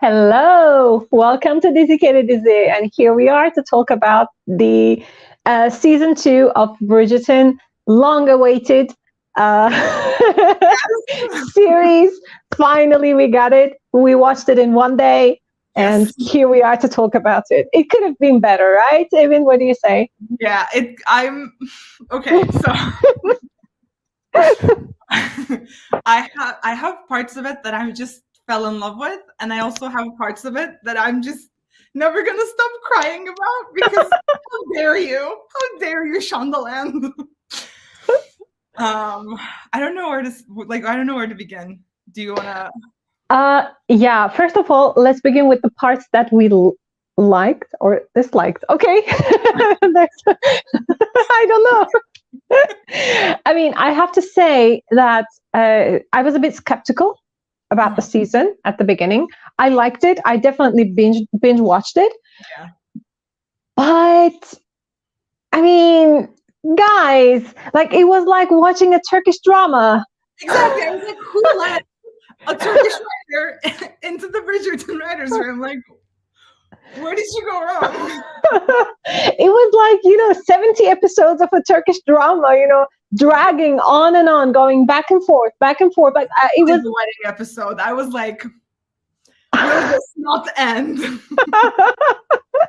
Hello, welcome to Dedicated Dizzy, and here we are to talk about the season 2 of Bridgerton, long awaited series. Finally, we got it. We watched it in one day, and Yes. here we are to talk about it. It could have been better, right? Evan, what do you say? Yeah, I'm okay, so I have parts of it that I just fell in love with, and I also have parts of it that I'm just never gonna stop crying about because how dare you? How dare you, Shondaland? I don't know where to I don't know where to begin. Do you wanna Yeah, first of all, let's begin with the parts that we liked or disliked. Okay. I don't know. I mean, I have to say that I was a bit skeptical about the season at the beginning. I liked it. I definitely binge watched it. Yeah. But I mean, guys, like it was like watching a Turkish drama. Exactly. I was like, who let a Turkish writer into the Bridgerton writers' room? Like, where did you go wrong? It was like, 70 episodes of a Turkish drama, dragging on and on, going back and forth, back and forth. Like it was the wedding episode. I was like, will this not end?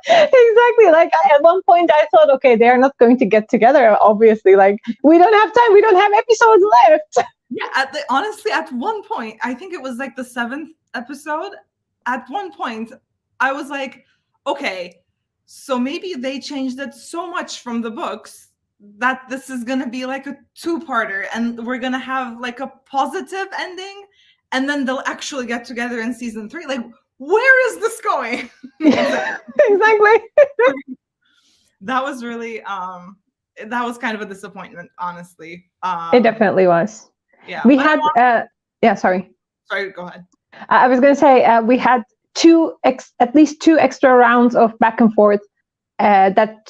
Exactly. Like at one point I thought, okay, they're not going to get together, obviously. Like we don't have time, we don't have episodes left. Yeah, honestly, at one point, I think it was like the 7th episode. At one point, I was like, okay, so maybe they changed it so much from the books that this is gonna be like a 2-parter, and we're gonna have like a positive ending, and then they'll actually get together in season 3. Like, where is this going? Exactly. That was really that was kind of a disappointment, honestly. It definitely was. Yeah. We had sorry, go ahead. I was going to say we had at least two extra rounds of back and forth that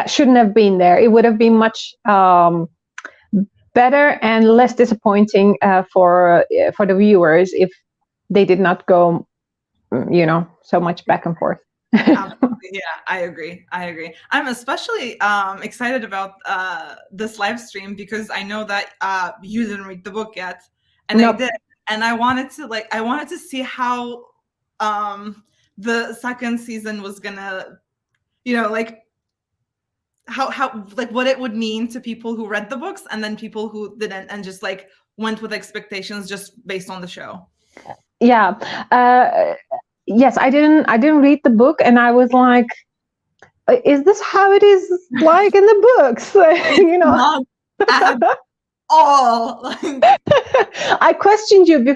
shouldn't have been there. It would have been much better and less disappointing for the viewers if they did not go, so much back and forth. Absolutely. Yeah, I agree. I'm especially excited about this live stream because I know that you didn't read the book yet, and Nope. I did, and I wanted to see how the second season was gonna, how like what it would mean to people who read the books and then people who didn't and just like went with expectations just based on the show. Yeah. Yes, I didn't read the book, and I was like, is this how it is like in the books? Not at all. I questioned you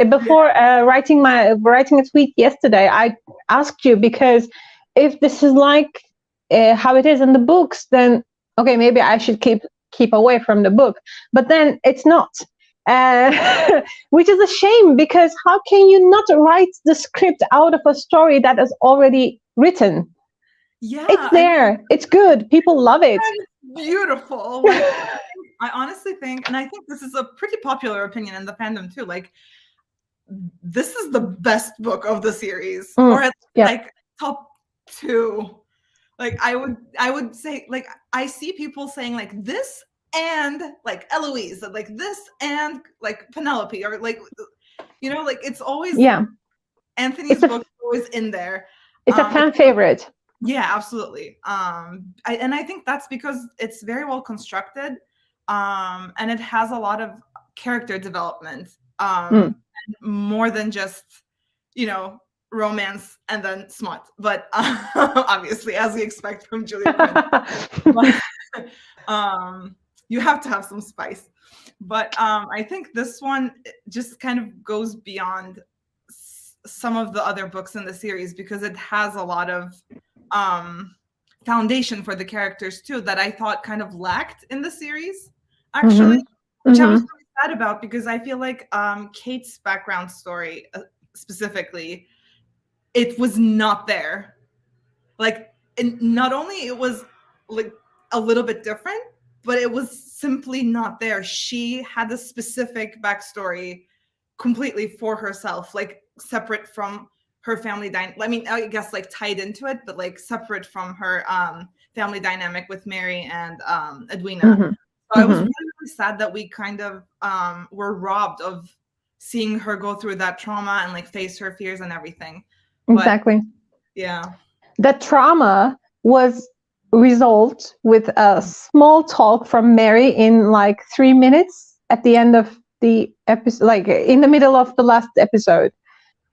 before writing a tweet yesterday. I asked you because if this is like how it is in the books, then okay, maybe I should keep away from the book. But then it's not. Which is a shame, because how can you not write the script out of a story that is already written? Yeah, it's there. It's good. People love it. Beautiful. Like, I honestly think, and I think this is a pretty popular opinion in the fandom too, like this is the best book of the series, or at like top 2. Like I would say, like I see people saying like this and like Eloise, like this and like Penelope, or like like it's always Anthony's book is always in there. It's a fan favorite. Yeah, absolutely. I think that's because it's very well constructed, and it has a lot of character development, more than just romance and then smut, but obviously, as we expect from Julia Quinn. You have to have some spice. But I think this one just kind of goes beyond some of the other books in the series because it has a lot of foundation for the characters too that I thought kind of lacked in the series, actually, which I was really sad about because I feel like Kate's background story specifically, it was not there. Like, not only it was like a little bit different, but it was simply not there. She had a specific backstory completely for herself. Like separate from her family I mean, I guess like tied into it, but like separate from her family dynamic with Mary and Edwina. Mm-hmm. So I was really, really sad that we kind of were robbed of seeing her go through that trauma and like face her fears and everything. Exactly. But, yeah. That trauma was resolved with a small talk from Mary in like 3 minutes at the end of the episode, like in the middle of the last episode.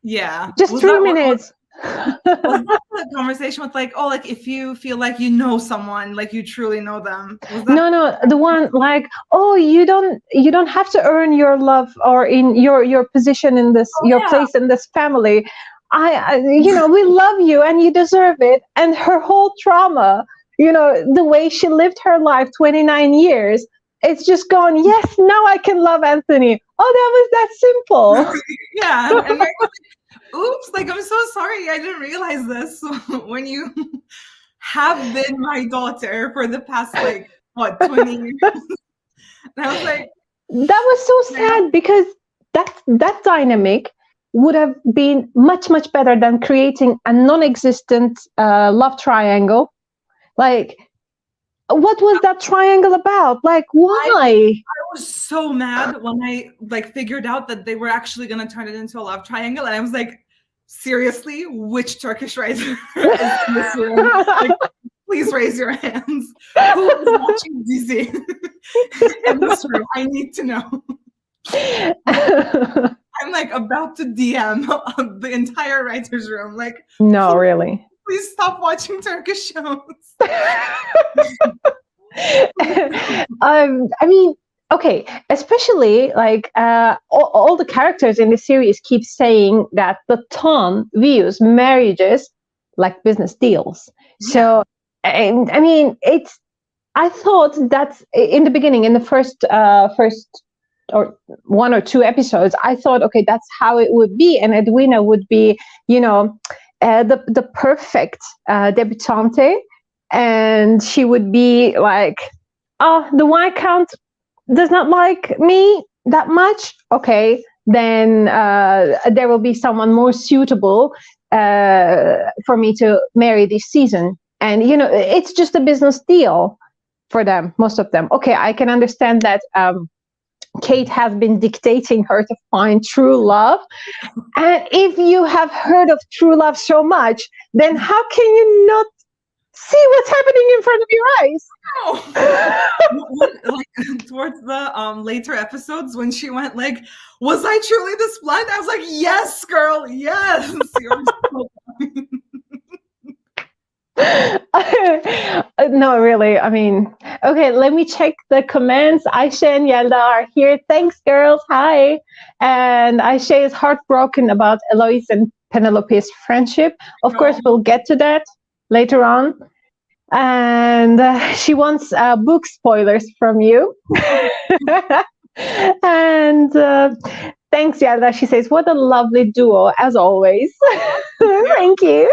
Yeah. Just 3 minutes. Was that the conversation with like, oh, like if you feel like you know someone, like you truly know them? No, the one like, oh, you don't have to earn your love or in your position in this, place in this family. I we love you and you deserve it. And her whole trauma, the way she lived her life 29 years, it's just gone, yes, now I can love Anthony. Oh, that was that simple. Yeah. And oops, like, I'm so sorry. I didn't realize this when you have been my daughter for the past, like, what, 20 years? And I was like... That was so sad, because that dynamic would have been much, much better than creating a non-existent love triangle. Like, what was that triangle about? Like, why? I was so mad when I like figured out that they were actually going to turn it into a love triangle, and I was like, seriously, which Turkish writer is in this room? Like, please raise your hands. Who is watching DZ in this room? I need to know. I'm like about to DM the entire writer's room. Like, no, really. Please stop watching Turkish shows. I mean, okay, especially like all the characters in the series keep saying that the town views marriages like business deals. Yeah. So, I mean, I thought that in the beginning, in the first or 1 or 2 episodes, I thought, okay, that's how it would be, and Edwina would be, the perfect debutante, and she would be like, oh, the Viscount does not like me that much. Okay, then there will be someone more suitable for me to marry this season. And it's just a business deal for them, most of them. Okay, I can understand that Kate has been dictating her to find true love. And if you have heard of true love so much, then how can you not see what's happening in front of your eyes? Like towards the later episodes, when she went like, was I truly this blind? I was like, yes, girl, yes. No, really. I mean, okay, let me check the comments. Aisha and Yelda are here. Thanks, girls. Hi. And Aisha is heartbroken about Eloise and Penelope's friendship. Of course, we'll get to that later on. And she wants book spoilers from you. And thanks, Yelda. She says, what a lovely duo, as always. Thank you.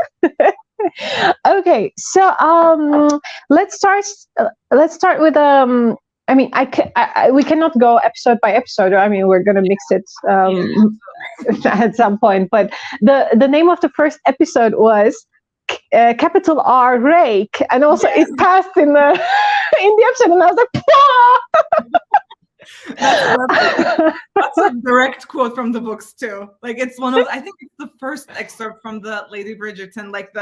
Okay, so let's start with I mean, we cannot go episode by episode. I mean, we're gonna mix it at some point. But the name of the first episode was capital R, Rake, and also it passed in the episode, and I was like, that's a direct quote from the books too. Like, it's one of, I think it's the first excerpt from the Lady Bridgerton. Like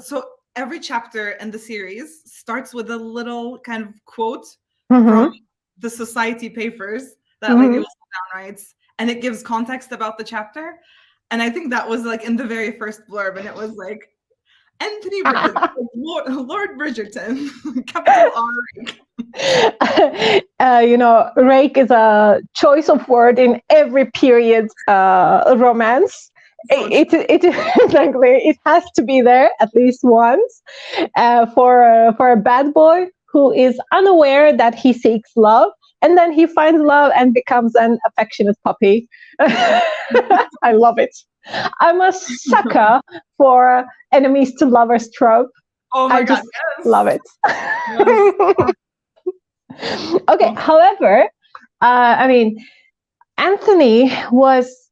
so every chapter in the series starts with a little kind of quote from the society papers that Lady Whistledown writes, and it gives context about the chapter. And I think that was like in the very first blurb, and it was like, Anthony Bridgerton, Lord Bridgerton, capital R. Rake is a choice of word in every period romance. It exactly, it has to be there at least once for a bad boy who is unaware that he seeks love, and then he finds love and becomes an affectionate puppy. I love it. I'm a sucker for enemies to lovers trope. Oh my God, yes. Love it. Yes. Okay, however, I mean, Anthony was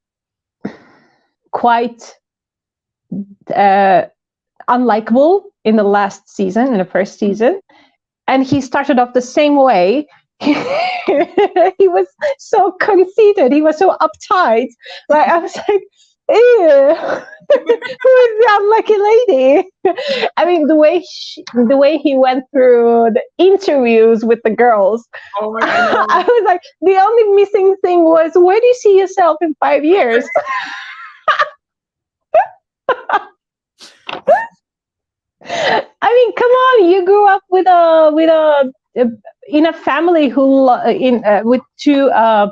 quite unlikable in the last season, in the first season, and he started off the same way. He was so conceited. He was so uptight. Like, I was like, ew, who is the unlucky lady? I mean, the way he went through the interviews with the girls. Oh my God. I was like, the only missing thing was, where do you see yourself in 5 years? I mean, come on! You grew up with a in a family with two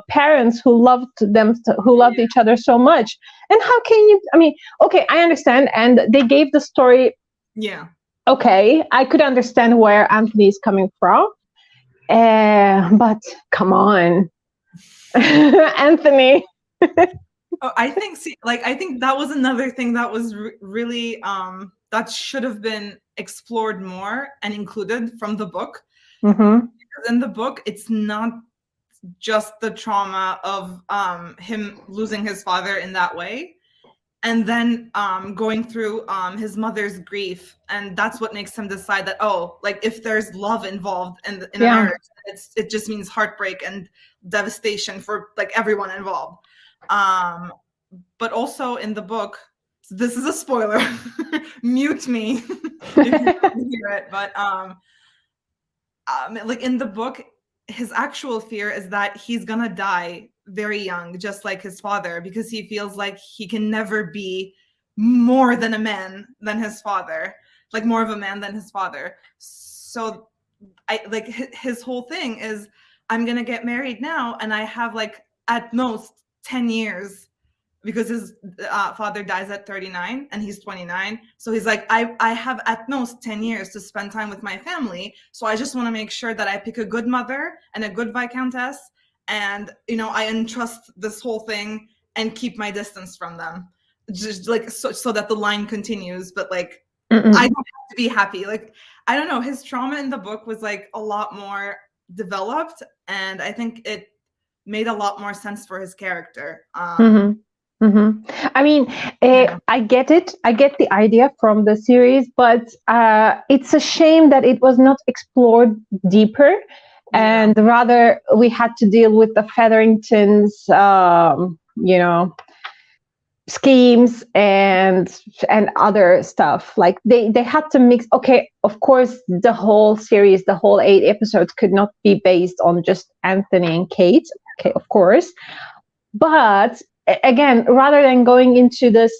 parents who loved each other so much. And how can you? I mean, okay, I understand, and they gave the story. Yeah. Okay, I could understand where Anthony is coming from, but come on, Anthony. Oh, I think that was another thing that was really that should have been explored more and included from the book. Mm-hmm. Because in the book, it's not just the trauma of him losing his father in that way, and then going through his mother's grief, and that's what makes him decide that, oh, like, if there's love involved in a marriage, it just means heartbreak and devastation for like everyone involved. But also in the book, this is a spoiler, mute me if you want to hear it, but like in the book, his actual fear is that he's gonna die very young, just like his father, because he feels like he can never be more than a man than his father, like more of a man than his father. So his whole thing is, I'm gonna get married now, and I have like at most 10 years, because his father dies at 39 and he's 29. So he's like, I have at most 10 years to spend time with my family. So I just want to make sure that I pick a good mother and a good viscountess, and I entrust this whole thing and keep my distance from them, just like so that the line continues. But like, I don't have to be happy. Like, I don't know, his trauma in the book was like a lot more developed, and I think it made a lot more sense for his character. I mean, I get it. I get the idea from the series, but it's a shame that it was not explored deeper, and rather we had to deal with the Featheringtons, schemes and other stuff. Like they had to mix. Okay, of course, the whole series, the whole 8 episodes, could not be based on just Anthony and Kate. Okay, of course, but again, rather than going into this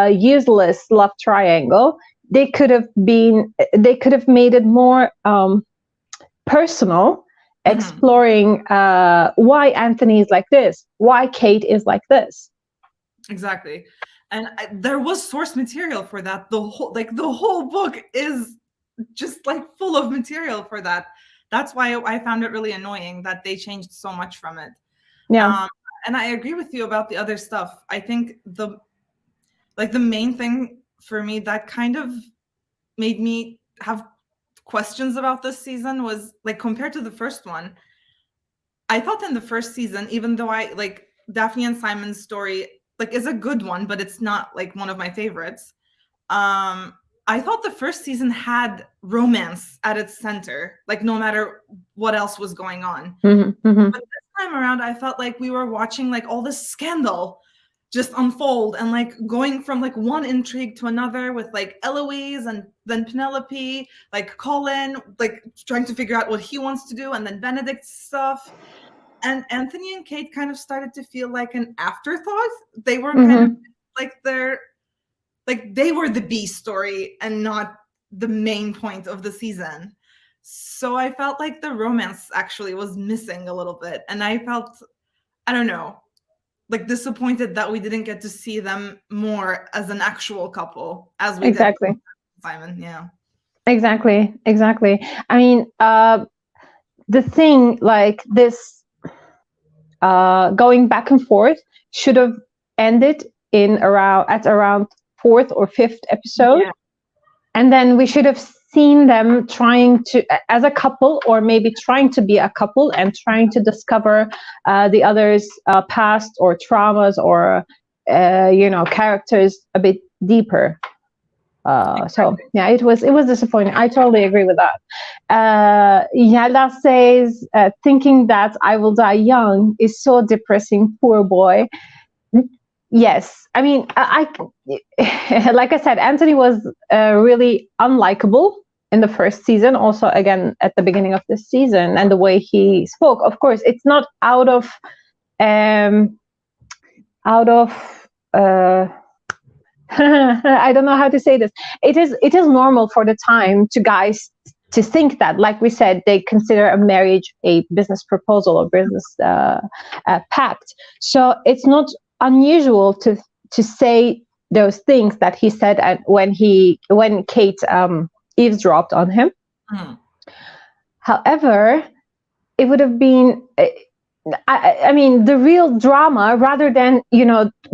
useless love triangle, they could have made it more personal, exploring why Anthony is like this, why Kate is like this. Exactly. And there was source material for that. The whole book is just like full of material for that. That's why I found it really annoying that they changed so much from it. Yeah. And I agree with you about the other stuff. I think the main thing for me that kind of made me have questions about this season was, like, compared to the first one, I thought in the first season, even though I like Daphne and Simon's story, like, is a good one, but it's not like one of my favorites. I thought the first season had romance at its center, like no matter what else was going on. But this time around, I felt like we were watching like all this scandal just unfold, and like going from like one intrigue to another with like Eloise and then Penelope, like Colin, like trying to figure out what he wants to do, and then Benedict's stuff. And Anthony and Kate kind of started to feel like an afterthought. They were kind of like they were the B story and not the main point of the season. So I felt like the romance actually was missing a little bit. And I felt, I don't know, like disappointed that we didn't get to see them more as an actual couple as we did with Simon. Yeah. Exactly. I mean, the thing like this going back and forth should have ended at around 4th or 5th episode, and then we should have seen them trying to, as a couple, or maybe trying to be a couple, and trying to discover the other's past or traumas, or, you know, characters a bit deeper. So yeah, it was disappointing. I totally agree with that. Yelda says, thinking that I will die young is so depressing. Poor boy. Yes, I mean, like I said, Anthony was really unlikable in the first season. Also, again, at the beginning of this season, and the way he spoke. Of course, it's not out of I don't know how to say this. It is normal for the time to guys to think that, like we said, they consider a marriage a business proposal or business pact. So it's not unusual to say those things that he said when Kate eavesdropped on him. Mm. However, it would have been. I mean, the real drama, rather than,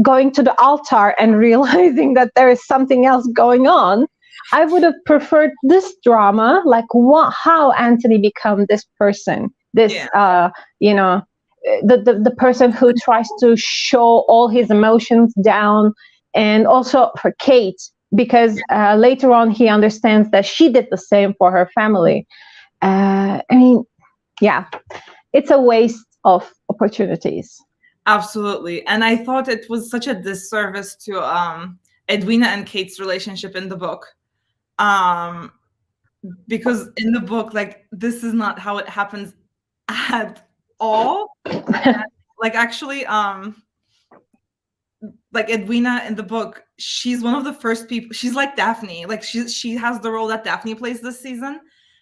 going to the altar and realizing that there is something else going on, I would have preferred this drama, like how Anthony become this person, the person who tries to show all his emotions down, and also for Kate, because later on he understands that she did the same for her family. I mean, yeah, it's a waste of opportunities. Absolutely. And I thought it was such a disservice to Edwina and Kate's relationship in the book. Because in the book, like, this is not how it happens at all. Like, actually, like, Edwina in the book, she's one of the first people. She's like Daphne. Like, she has the role that Daphne plays this season.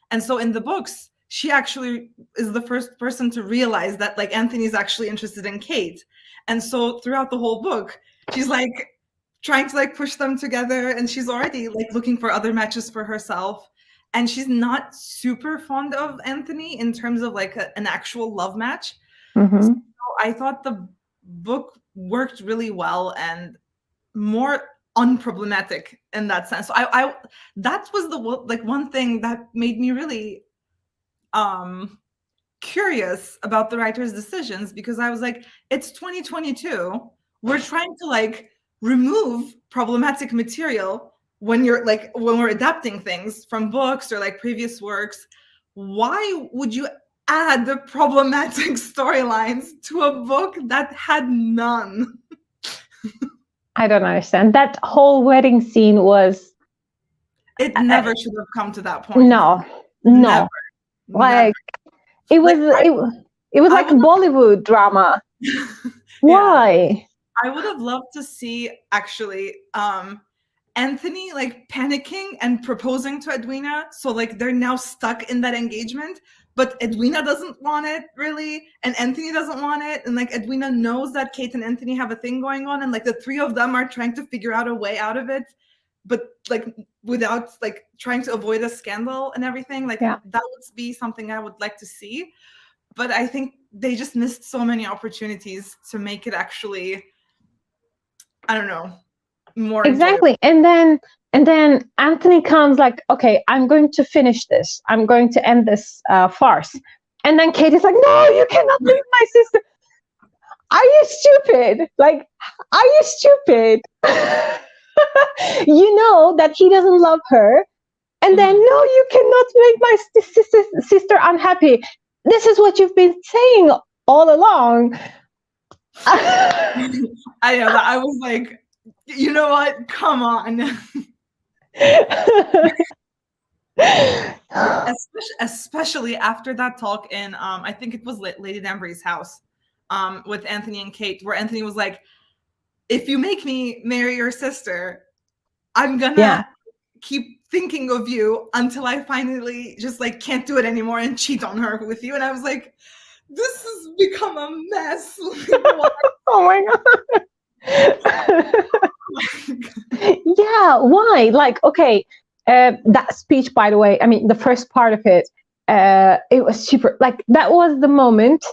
And so in the books, she actually is the first person to realize that, like, Anthony's actually interested in Kate. And so throughout the whole book, she's like trying to like push them together, and she's already like looking for other matches for herself. And she's not super fond of Anthony in terms of like an actual love match. Mm-hmm. So I thought the book worked really well and more unproblematic in that sense. So I that was the like one thing that made me really curious about the writer's decisions, because I was like, it's 2022. We're trying to like remove problematic material when we're adapting things from books or like previous works. Why would you add the problematic storylines to a book that had none? I don't understand. That whole wedding scene was... It never should have come to that point. No. Never. Like, it was like a Bollywood drama. Why? I would have loved to see actually Anthony like panicking and proposing to Edwina. So like they're now stuck in that engagement, but Edwina doesn't want it really, and Anthony doesn't want it, and like Edwina knows that Kate and Anthony have a thing going on, and like the three of them are trying to figure out a way out of it, but like without like trying to avoid a scandal and everything. Like that would be something I would like to see. But I think they just missed so many opportunities to make it actually, I don't know, more exactly enjoyable. And then Anthony comes like, okay, I'm going to finish this. I'm going to end this farce. And then Kate is like, no, you cannot leave my sister. Are you stupid? Like, are you stupid? You know that he doesn't love her. And then, no, you cannot make my sister unhappy. This is what you've been saying all along. I know that. I was like, you know what? Come on. Especially after that talk in, I think it was Lady Danbury's house with Anthony and Kate, where Anthony was like, if you make me marry your sister, I'm gonna keep thinking of you until I finally just like can't do it anymore and cheat on her with you. And I was like, this has become a mess. Oh my God. Yeah, why? Like, okay, that speech, by the way, I mean, the first part of it, it was super, like, that was the moment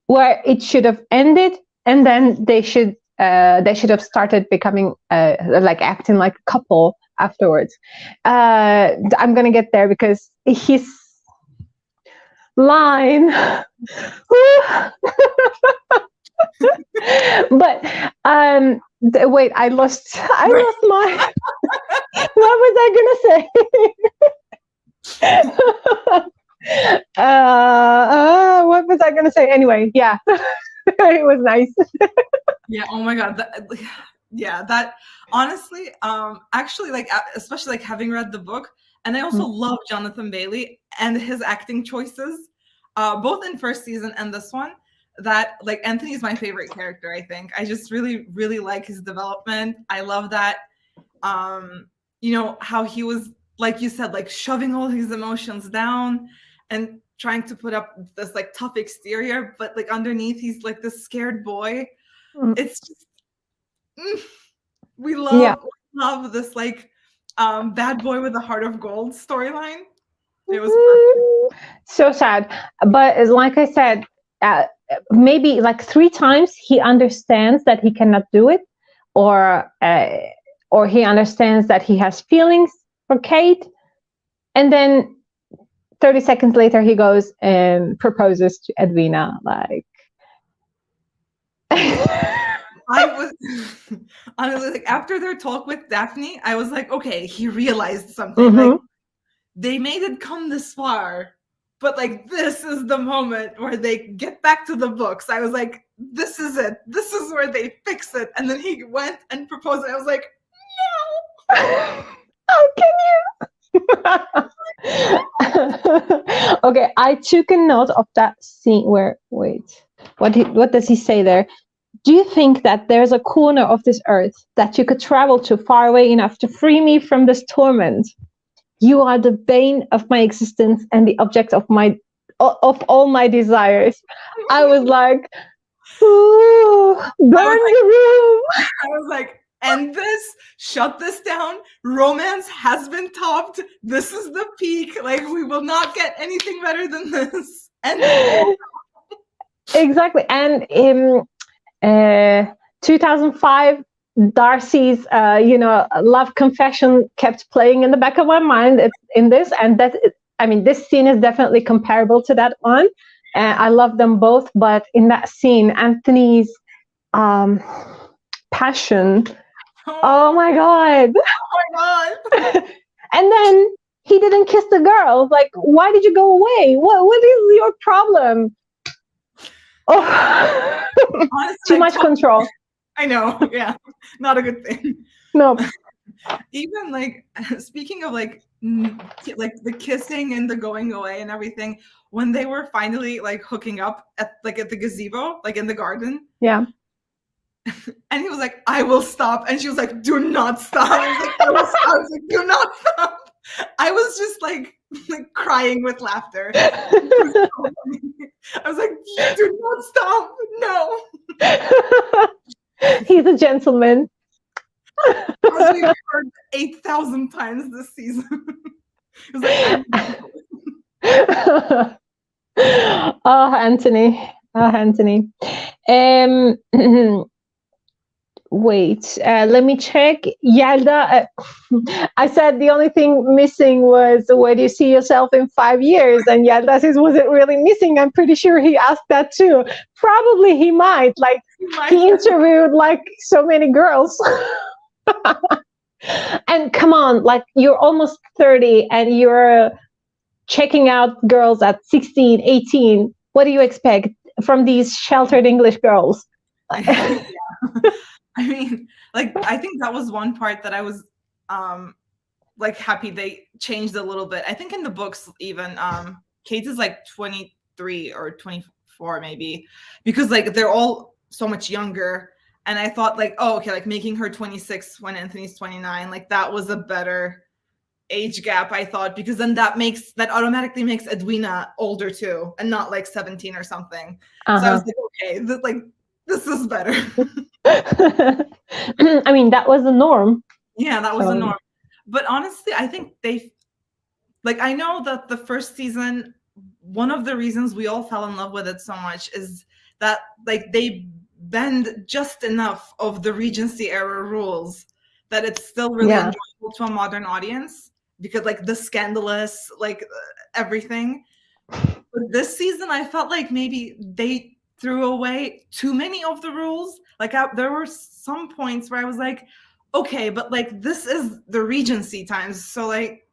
where it should have ended, and then they should have started becoming like acting like a couple afterwards. I'm gonna get there because his line but Wait, I lost my. What was I gonna say? What was I gonna say? Anyway, yeah, it was nice. Yeah. Oh my God. That honestly, actually, like, especially like having read the book, and I also love Jonathan Bailey and his acting choices, both in first season and this one. That, like, Anthony is my favorite character. I think I just really, really like his development. I love that. How he was, like you said, like shoving all his emotions down and trying to put up this like tough exterior, but like underneath he's like this scared boy. It's just we love this like bad boy with a heart of gold storyline. It was perfect. So sad, but like I said, maybe like 3 times he understands that he cannot do it, or he understands that he has feelings for Kate, and then 30 seconds later he goes and proposes to Edwina. Like, I was honestly, like, after their talk with Daphne, I was like, okay, he realized something. Like, they made it come this far, but like this is the moment where they get back to the books. I was like, this is it. This is where they fix it. And then he went and proposed. I was like, no. How can you? Okay, I took a note of that scene where, wait, what does he say there? Do you think that there's a corner of this earth that you could travel to far away enough to free me from this torment? You are the bane of my existence and the object of all my desires. I was like, ooh, burn the room. I was like, and shut this down. Romance has been topped. This is the peak. Like, we will not get anything better than this. And exactly. And in 2005, Darcy's love confession kept playing in the back of my mind in this, and this scene is definitely comparable to that one. I love them both, but in that scene, Anthony's passion, oh my god. And then he didn't kiss the girl. Like, why did you go away? What is your problem? Oh, honestly, too much control. I know, yeah, not a good thing. No. Even like, speaking of like the kissing and the going away and everything, when they were finally like hooking up at the gazebo, like in the garden. Yeah. And he was like, I will stop. And she was like, do not stop. I was like, do not stop. I was just like crying with laughter. I was like, do not stop. No. He's a gentleman. As we've heard 8,000 times this season. It was like, oh, Anthony. Wait, let me check. Yalda, I said the only thing missing was, where do you see yourself in 5 years? And Yalda says, was it really missing? I'm pretty sure he asked that too. Probably he might. Like, he interviewed like so many girls. And come on, like, you're almost 30 and you're checking out girls at 16, 18. What do you expect from these sheltered English girls? Yeah. I mean, like, I think that was one part that I was like happy they changed a little bit. I think in the books even Kate is like 23 or 24 maybe, because like they're all so much younger. And I thought like, oh, okay, like making her 26 when Anthony's 29, like that was a better age gap, I thought, because then that automatically makes Edwina older too, and not like 17 or something. So I was like, okay, this is better. I mean, that was the norm. Yeah, that was the norm. But honestly, I think I know that the first season, one of the reasons we all fell in love with it so much is that like they bend just enough of the Regency era rules that it's still really enjoyable to a modern audience, because like the scandalous, like everything. But this season, I felt like maybe they threw away too many of the rules. Like there were some points where I was like, okay, but like this is the Regency times, so like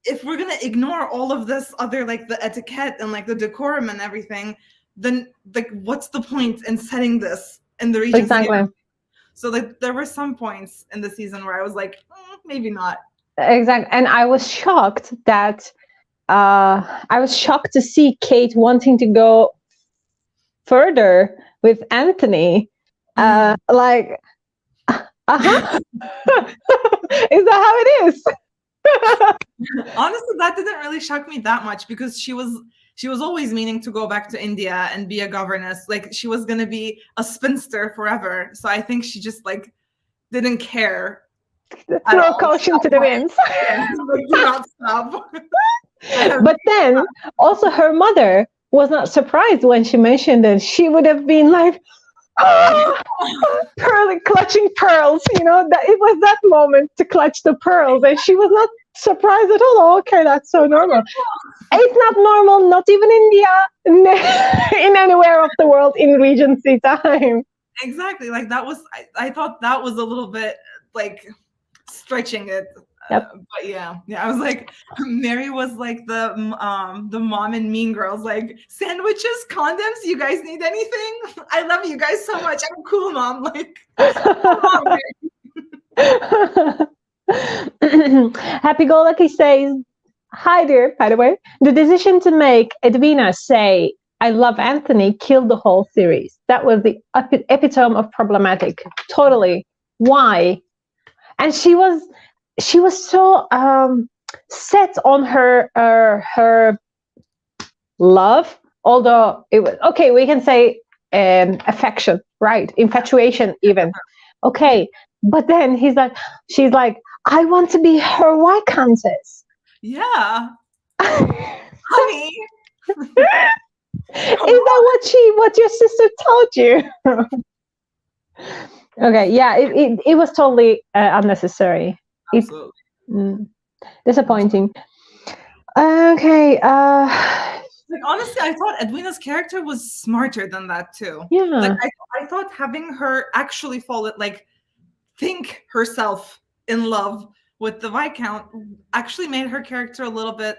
if we're gonna ignore all of this other like the etiquette and like the decorum and everything, then like what's the point in setting this in the Regency? Exactly. So like there were some points in the season where I was like, maybe not. Exactly. And I was shocked that to see Kate wanting to go further with Anthony. Like, is that how it is? Honestly, that didn't really shock me that much, because she was always meaning to go back to India and be a governess. Like she was going to be a spinster forever. So I think she just like didn't care. Throw caution to the winds. Do not stop. But then also her mother was not surprised when she mentioned it. She would have been like, clutching pearls, that it was that moment to clutch the pearls, and she was not surprised at all. Oh, okay, that's so normal. It's not normal, not even India, in anywhere of the world in Regency time. Exactly. Like that was, I thought that was a little bit like stretching it. Yep. But yeah, I was like, Mary was like the mom in Mean Girls, like sandwiches, condoms. You guys need anything? I love you guys so much. I'm cool, mom. Like, Happy Go Lucky says, hi there. By the way, the decision to make Edwina say I love Anthony killed the whole series. That was the epitome of problematic. Totally. Why? And she was so set on her love, although it was okay, we can say affection, right? Infatuation even. Okay, but then she's like, I want to be her Viscountess. Yeah. Honey. Is that what your sister told you? Okay, yeah, it was totally unnecessary. Absolutely. Disappointing. Okay. Like honestly, I thought Edwina's character was smarter than that too. Yeah. Like I thought having her actually think herself in love with the Viscount actually made her character a little bit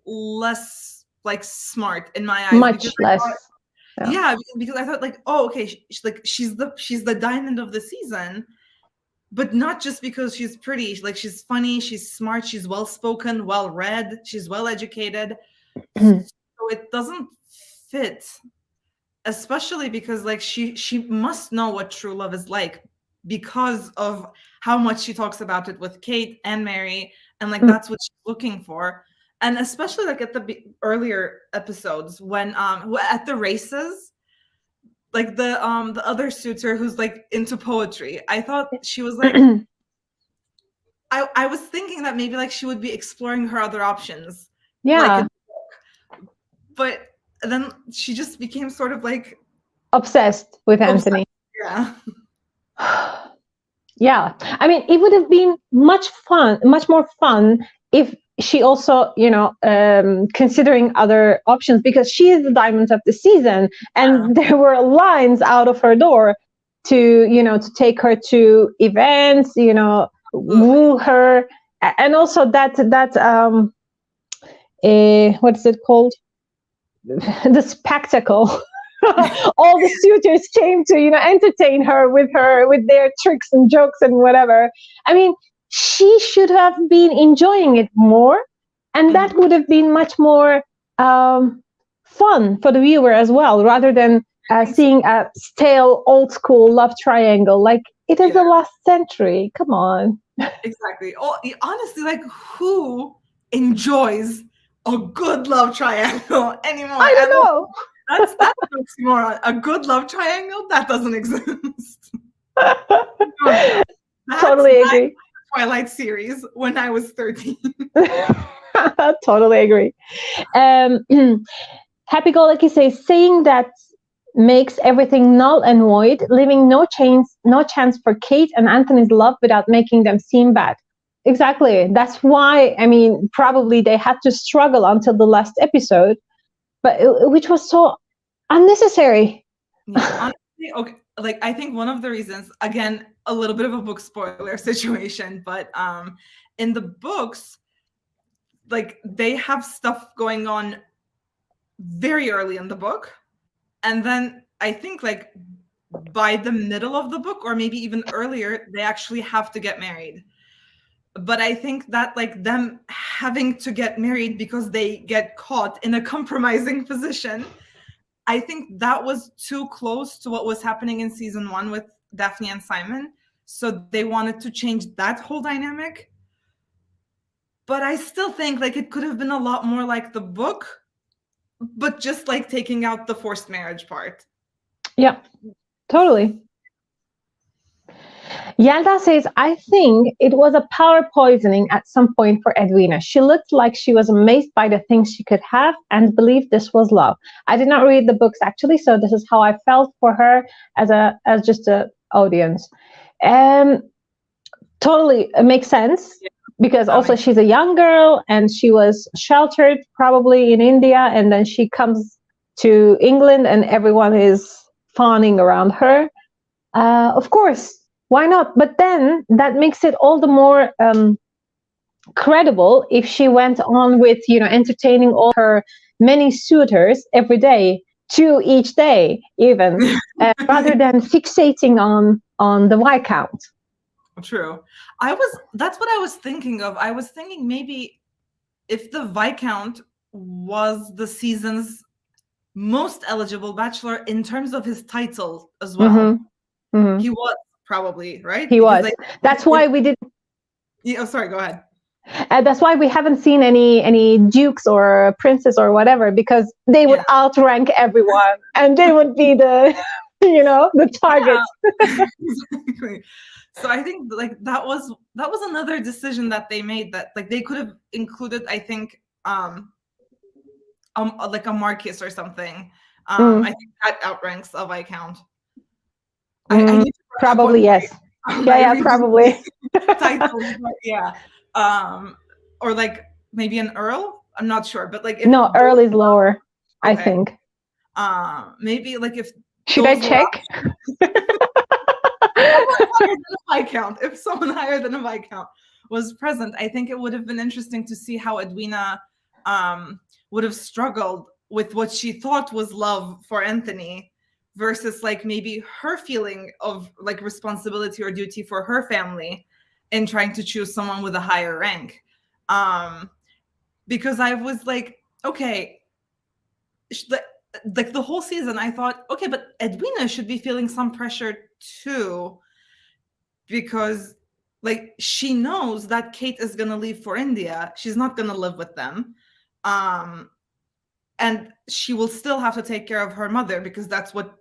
less like smart in my eyes. Much less. Yeah, because I thought like, oh, okay, she's the diamond of the season. But not just because she's pretty, like she's funny, she's smart, she's well-spoken, well-read, she's well-educated. So it doesn't fit, especially because like she must know what true love is like because of how much she talks about it with Kate and Mary, and like that's what she's looking for. And especially like at the earlier episodes when at the races, like the other suitor who's like into poetry, I thought she was like I was thinking that maybe like she would be exploring her other options. Yeah. Like, but then she just became sort of like obsessed with Anthony. Yeah. Yeah. I mean, it would have been much more fun if she also, considering other options, because she is the diamond of the season, and there were lines out of her door to take her to events, woo her, and also that what is it called? The spectacle. All the suitors came to entertain her with their tricks and jokes and whatever. I mean, she should have been enjoying it more, and that would have been much more fun for the viewer as well, rather than seeing a stale old school love triangle. Like, it is the last century. Come on. Exactly. Oh, honestly, like, who enjoys a good love triangle anymore? I don't know. That's more a good love triangle that doesn't exist. Totally agree. Twilight series when I was 13. Totally agree. Happy Go Lucky says, saying that makes everything null and void, leaving no chance for Kate and Anthony's love without making them seem bad. Exactly. That's why, I mean, probably they had to struggle until the last episode, but which was so unnecessary. Yeah, honestly, okay. Like, I think one of the reasons, again, a little bit of a book spoiler situation, but in the books, like they have stuff going on very early in the book, and then I think like by the middle of the book, or maybe even earlier, they actually have to get married. But I think that like them having to get married because they get caught in a compromising position, I think that was too close to what was happening in season 1 with Daphne and Simon. So they wanted to change that whole dynamic. But I still think like it could have been a lot more like the book, but just like taking out the forced marriage part. Yeah, totally. Yalda says, I think it was a power poisoning at some point for Edwina. She looked like she was amazed by the things she could have and believed this was love. I did not read the books actually, so this is how I felt for her as just a audience. Totally, it makes sense. Yeah. Because also she's a young girl and she was sheltered probably in India, and then she comes to England and everyone is fawning around her. Of course, why not? But then that makes it all the more credible if she went on with, entertaining all her many suitors every day, 2 each day even, rather than fixating on the Viscount. True. That's what I was thinking of. I was thinking maybe if the Viscount was the season's most eligible bachelor in terms of his title as well. Mm-hmm. Mm-hmm. He was probably, right? He was. Like, that's why we did. Yeah, oh, sorry, go ahead. That's why we haven't seen any dukes or princes or whatever, because they would outrank everyone and they would be the, the target. Yeah, exactly. So I think like that was another decision that they made, that like they could have included, I think, like a Marcus or something. I think that outranks a Viscount. I need to probably yes. Yeah, probably. Titles, yeah. Or like maybe an Earl. I'm not sure, but like no, Earl is lower. Okay. I think. Maybe like if should I check? If someone higher than a Viscount was present, I think it would have been interesting to see how Edwina would have struggled with what she thought was love for Anthony versus like maybe her feeling of like responsibility or duty for her family in trying to choose someone with a higher rank. Because I was like, okay, like the whole season I thought, okay, but Edwina should be feeling some pressure too, because like she knows that Kate is going to leave for India. She's not going to live with them. And she will still have to take care of her mother, because that's what,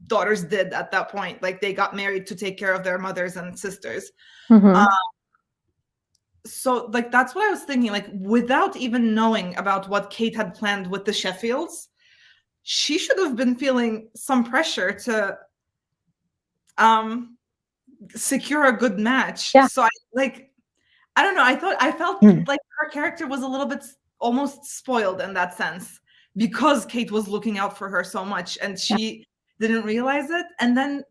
daughters did at that point. Like they got married to take care of their mothers and sisters. Mm-hmm. So like, that's what I was thinking, like without even knowing about what Kate had planned with the Sheffields, she should have been feeling some pressure to secure a good match. Yeah. So I don't know. I felt like her character was a little bit almost spoiled in that sense, because Kate was looking out for her so much and she didn't realize it, and then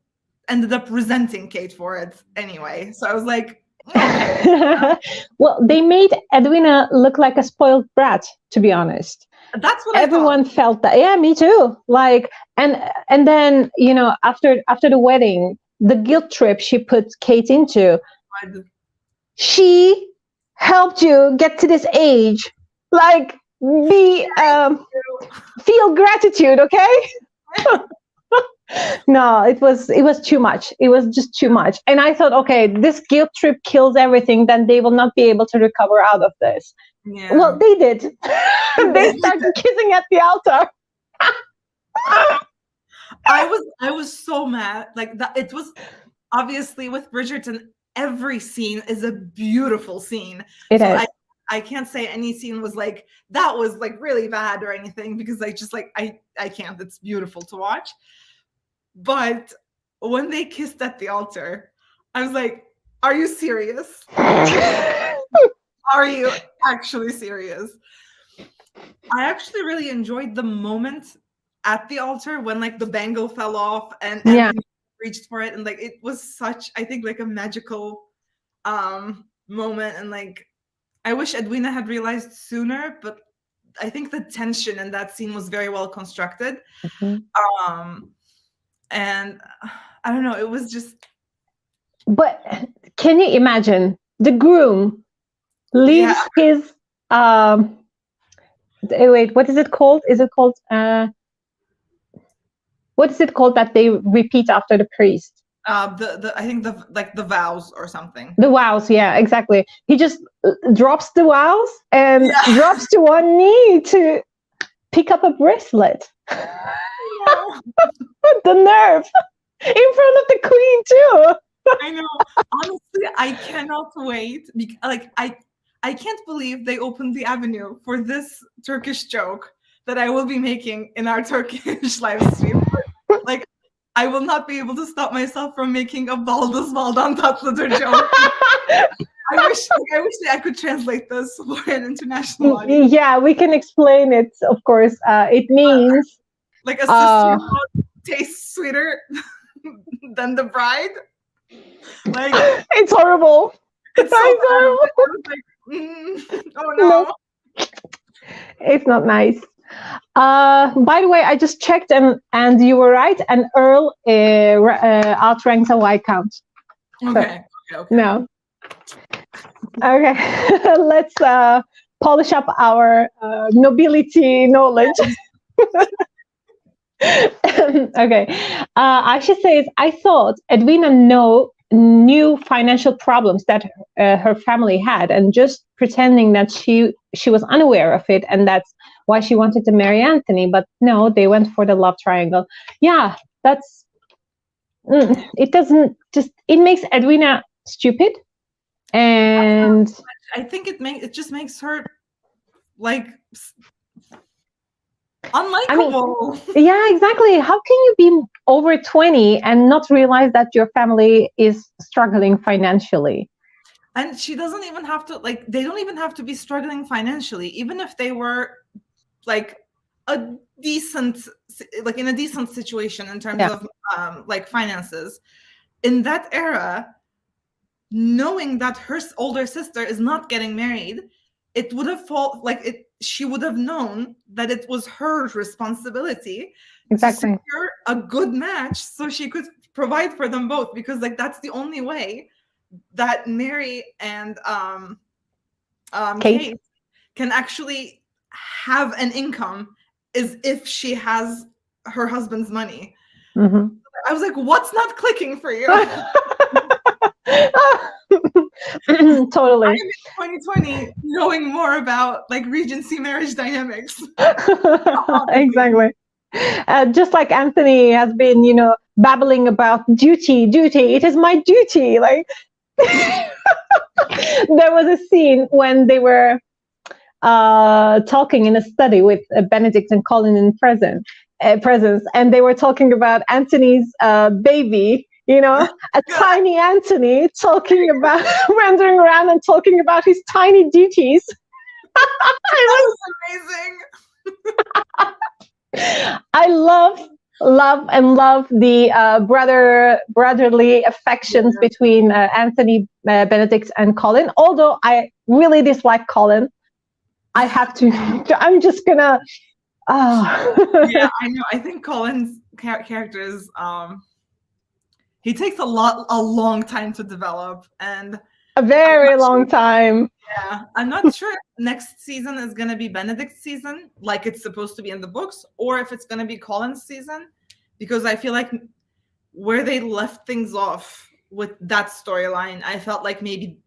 ended up resenting Kate for it anyway. So I was like, okay. Well, they made Edwina look like a spoiled brat, to be honest. That's what everyone felt that. Yeah, me too. Like, and then after the wedding, the guilt trip she put Kate into. She helped you get to this age. Like, feel gratitude, okay? No, it was too much. It was just too much. And I thought, okay, this guilt trip kills everything. Then they will not be able to recover out of this. Yeah. Well, they did. They started kissing at the altar. I was so mad. Like that. It was obviously with Bridgerton, every scene is a beautiful scene. It is. I can't say any scene was like that was like really bad or anything, because I just like I can't. It's beautiful to watch. But when they kissed at the altar, I was like, are you serious? Are you actually serious? I actually really enjoyed the moment at the altar when like the bangle fell off and Anthony reached for it, and like it was such, I think, like a magical moment, and like I wish Edwina had realized sooner, but I think the tension in that scene was very well constructed. And I don't know, it was just. But can you imagine the groom leaves his wait, what is it called? Is it called what is it called that they repeat after the priest? I think the vows or something. The vows, yeah, exactly. He just drops the vows and drops to one knee to pick up a bracelet. The nerve in front of the queen too. I know. Honestly, I cannot wait. Like I can't believe they opened the avenue for this Turkish joke that I will be making in our Turkish live stream. Like, I will not be able to stop myself from making a baldız baldan tatlıdır joke. I wish I could translate this for an international audience. Yeah, we can explain it, of course. It means like a sister-in-law tastes sweeter than the bride. Like, it's horrible. It's horrible. Like, oh no. It's not nice. By the way, I just checked and you were right. And Earl outranks a Viscount. Okay. No. Okay. Let's polish up our nobility knowledge. Okay. Aisha says, I thought Edwina knew financial problems that her family had, and just pretending that she was unaware of it, and that's why she wanted to marry Anthony. But no, they went for the love triangle. Yeah, that's it. It makes Edwina stupid, and I think it just makes her like unlikable. I mean, yeah, exactly. How can you be over 20 and not realize that your family is struggling financially? And she doesn't even have to, like, they don't even have to be struggling financially. Even if they were like a decent, like in a decent situation in terms of like finances, in that era, knowing that her older sister is not getting married, it would have she would have known that it was her responsibility to secure a good match so she could provide for them both, because like that's the only way that Mary and Kate can actually have an income, is if she has her husband's money. Mm-hmm. I was like, what's not clicking for you? Totally. I'm in 2020 knowing more about like Regency marriage dynamics. Exactly. Just like Anthony has been, babbling about duty. It is my duty. Like, there was a scene when they were talking in a study with Benedict and Colin in presence, and they were talking about Anthony's baby. A tiny Anthony talking about wandering around and talking about his tiny duties. That was amazing. I love the brotherly affections between Anthony, Benedict, and Colin. Although I really dislike Colin, I'm just gonna. Yeah, I know. I think Colin's character is. He takes a long time to develop, and a very long time. Yeah, I'm not sure if next season is going to be Benedict's season, like it's supposed to be in the books, or if it's going to be Colin's season, because I feel like where they left things off with that storyline, I felt like maybe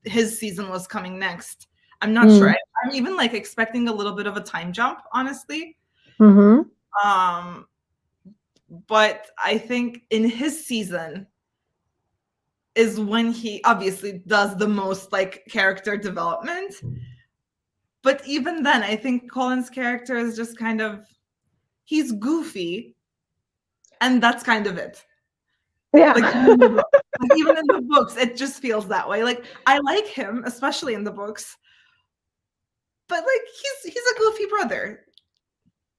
his season was coming next. I'm not sure. I'm even like expecting a little bit of a time jump, honestly. Mm-hmm. But I think in his season is when he obviously does the most like character development. But even then, I think Colin's character is just kind of, he's goofy, and that's kind of it. Yeah. Like even in the books, it just feels that way. Like I like him, especially in the books, but like he's a goofy brother.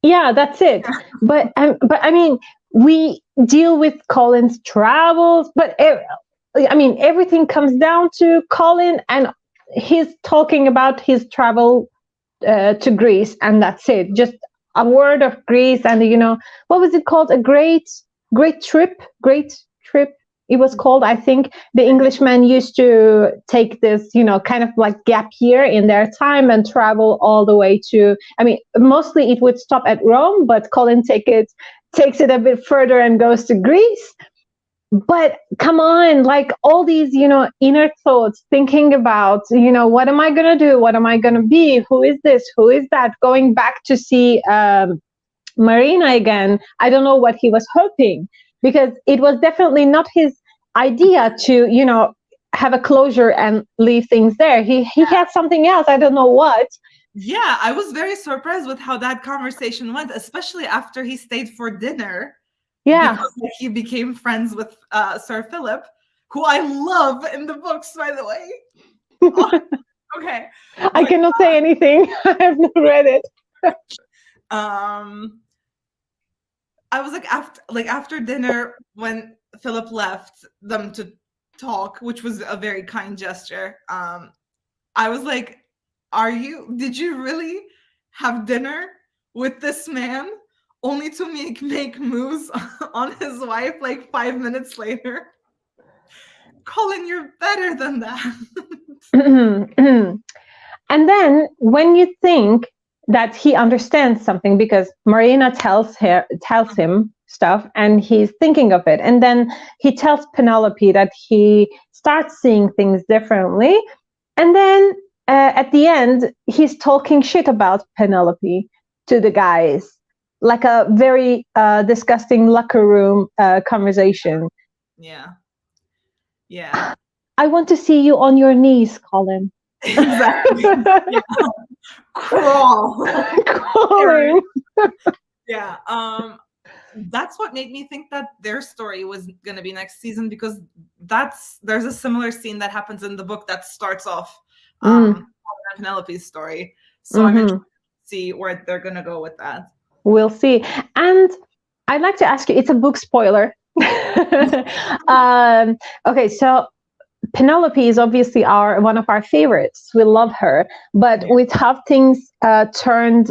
Yeah, that's it. But I mean, we deal with Colin's travels, but I mean, everything comes down to Colin, and he's talking about his travel to Greece, and that's it. Just a word of Greece, and what was it called? A great trip, great trip. It was called, I think. The Englishmen used to take this, kind of like gap year in their time and travel all the way to. I mean, mostly it would stop at Rome, but Colin takes it a bit further and goes to Greece. But come on, like all these inner thoughts, thinking about what am I going to do, what am I going to be, who is this, who is that, going back to see Marina again. I don't know what he was hoping, because it was definitely not his idea to have a closure and leave things there. He had something else, I don't know what. Yeah, I was very surprised with how that conversation went, especially after he stayed for dinner. Yeah. Because he became friends with Sir Philip, who I love in the books, by the way. Okay. I cannot say anything. I have not read it. I was after dinner, when Philip left them to talk, which was a very kind gesture. I was like, did you really have dinner with this man only to make moves on his wife like 5 minutes later? Colin, you're better than that. And then when you think that he understands something, because Marina tells him stuff and he's thinking of it, and then he tells Penelope that he starts seeing things differently, and then at the end he's talking shit about Penelope to the guys, like a very disgusting locker room conversation. Yeah. I want to see you on your knees, Colin. Exactly. Yeah. Crawling. Yeah. That's what made me think that their story was going to be next season, because there's a similar scene that happens in the book that starts off Penelope's story. So I'm interested to see where they're going to go with that. We'll see. And I'd like to ask you, it's a book spoiler. Okay, so Penelope is obviously one of our favorites. We love her, but with how things turned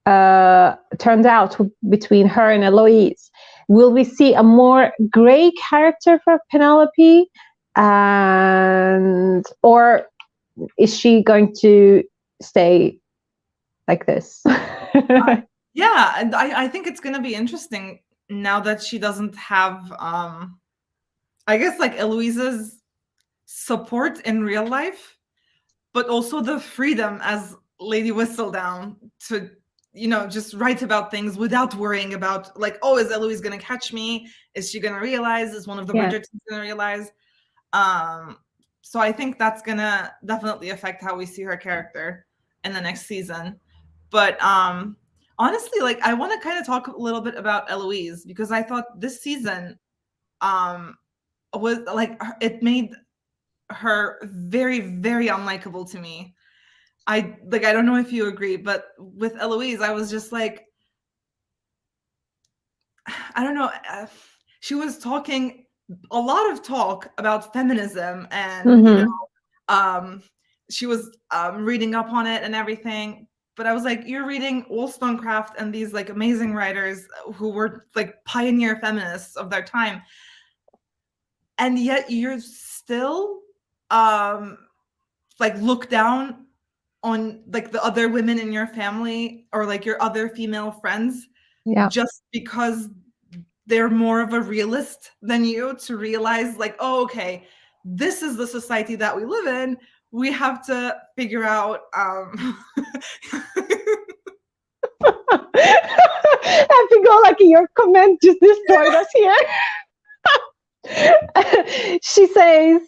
out between her and Eloise, will we see a more gray character for Penelope, or is she going to stay like this? Yeah, and I think it's going to be interesting now that she doesn't have, I guess, like Eloise's support in real life, but also the freedom as Lady Whistledown to, just write about things without worrying about, like, oh, is Eloise going to catch me? Is she going to realize? Is one of the Bridgertons going to realize? So I think that's going to definitely affect how we see her character in the next season. But honestly, like, I want to kind of talk a little bit about Eloise, because I thought this season was like, it made her very, very unlikable to me. I don't know if you agree, but with Eloise, I was just like, I don't know. She was talking a lot of talk about feminism, and she was reading up on it and everything. But I was like, you're reading Wollstonecraft and these like amazing writers who were like pioneer feminists of their time, and yet you're still like look down on like the other women in your family or like your other female friends, just because they're more of a realist than you, to realize like, oh, okay, this is the society that we live in. We have to figure out I think like your comment just destroyed us here. She says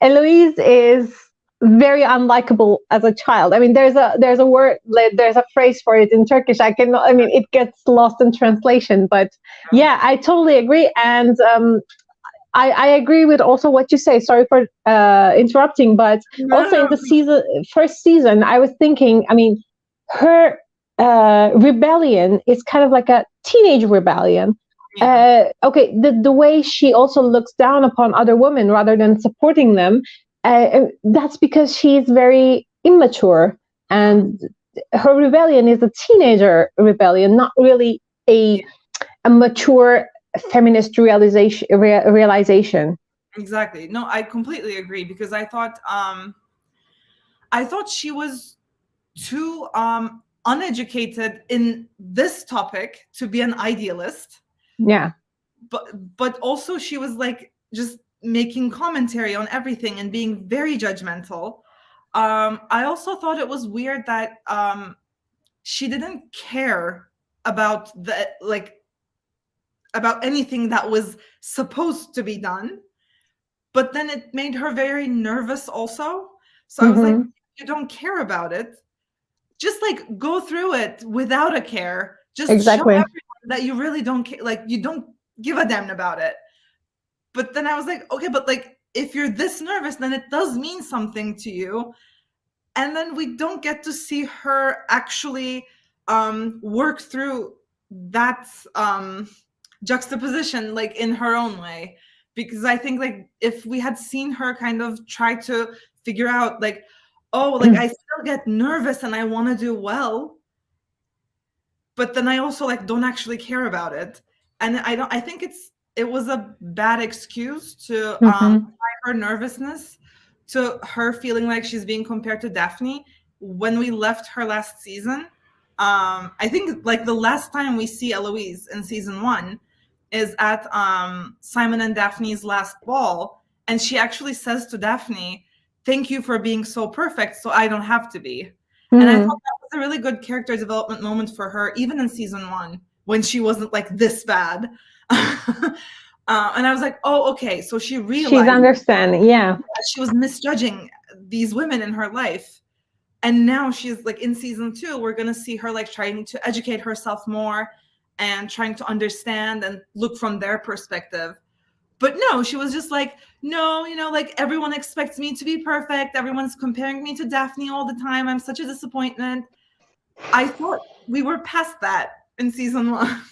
Eloise is very unlikable as a child. I mean, there's a word, there's a phrase for it in Turkish. It gets lost in translation, but yeah, I totally agree. And I agree with also what you say. Sorry for interrupting, but also in the first season, I was thinking, I mean, her rebellion is kind of like a teenage rebellion. Okay, the way she also looks down upon other women rather than supporting them, that's because she's very immature, and her rebellion is a teenager rebellion, not really a mature feminist realization. Exactly. No, I completely agree, because I thought she was too uneducated in this topic to be an idealist. Yeah. But also she was like just making commentary on everything and being very judgmental. I also thought it was weird that she didn't care about about anything that was supposed to be done. But then it made her very nervous also. So I was like, you don't care about it, just like go through it without a care. Just show everyone that you really don't care, like you don't give a damn about it. But then I was like, okay, but like if you're this nervous, then it does mean something to you. And then we don't get to see her actually work through that juxtaposition like in her own way. Because I think like if we had seen her kind of try to figure out like, oh, like I still get nervous and I want to do well, but then I also like don't actually care about it. And I think it was a bad excuse to tie her nervousness to her feeling like she's being compared to Daphne. When we left her last season, I think like the last time we see Eloise in season 1 is at Simon and Daphne's last ball, and she actually says to Daphne, "Thank you for being so perfect, so I don't have to be." And I thought that was a really good character development moment for her, even in season 1, when she wasn't like this bad. And I was like, oh, okay, so she realized she's understanding, she was misjudging these women in her life. And now she's like in season 2, we're gonna see her like trying to educate herself more and trying to understand and look from their perspective. But no, she was just like, no, you know, like everyone expects me to be perfect. Everyone's comparing me to Daphne all the time. I'm such a disappointment. I thought we were past that in season 1.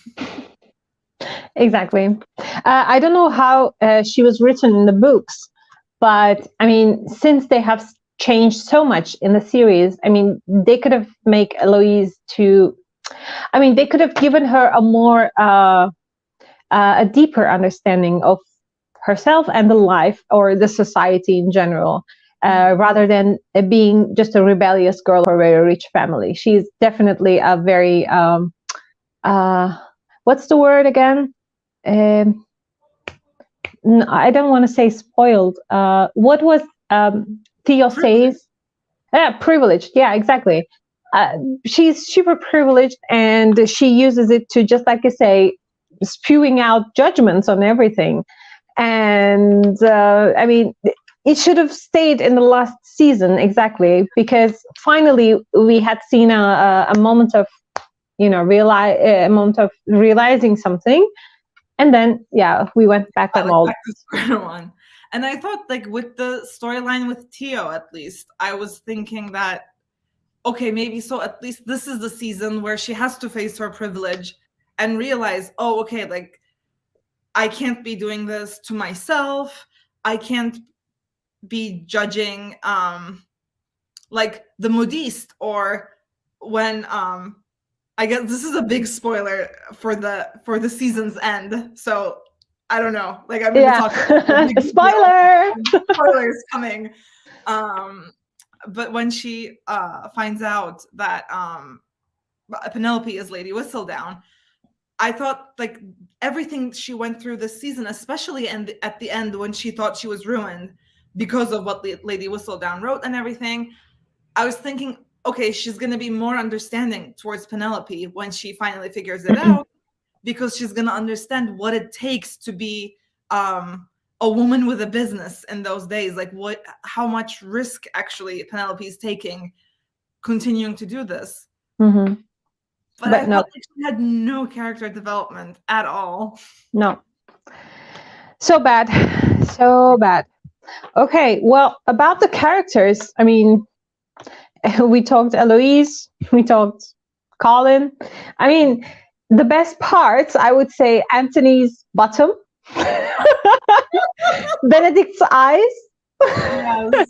Exactly. I don't know how she was written in the books, but I mean, since they have changed so much in the series, I mean, they could have made Eloise they could have given her a more a deeper understanding of herself and the life or the society in general, rather than being just a rebellious girl for a very rich family. She's definitely a very what's the word again? I don't want to say spoiled. What was Theo says? Privileged. Yeah, exactly. She's super privileged, and she uses it to, just like you say, spewing out judgments on everything. And I mean, it should have stayed in the last season, exactly, because finally we had seen a moment of, a moment of realizing something, and then we went back on old. Back to square one. And I thought, like, with the storyline with Theo, at least, I was thinking that, okay, maybe so at least this is the season where she has to face her privilege and realize, oh, okay, like, I can't be doing this to myself. I can't be judging, like, the modiste, or when, I guess this is a big spoiler for the season's end. So I don't know. Like, I'm going to talk about spoiler. Spoilers coming. But when she finds out that Penelope is Lady Whistledown, I thought, like, everything she went through this season, especially at the end when she thought she was ruined because of what Lady Whistledown wrote and everything, I was thinking, okay, she's going to be more understanding towards Penelope when she finally figures it out, because she's going to understand what it takes to be a woman with a business in those days. Like, how much risk actually Penelope is taking continuing to do this. Mm-hmm. But I felt like she had no character development at all. No. So bad. So bad. Okay, well, about the characters, I mean, we talked Eloise, we talked Colin. I mean, the best parts, I would say, Anthony's bottom, Benedict's eyes, Yes.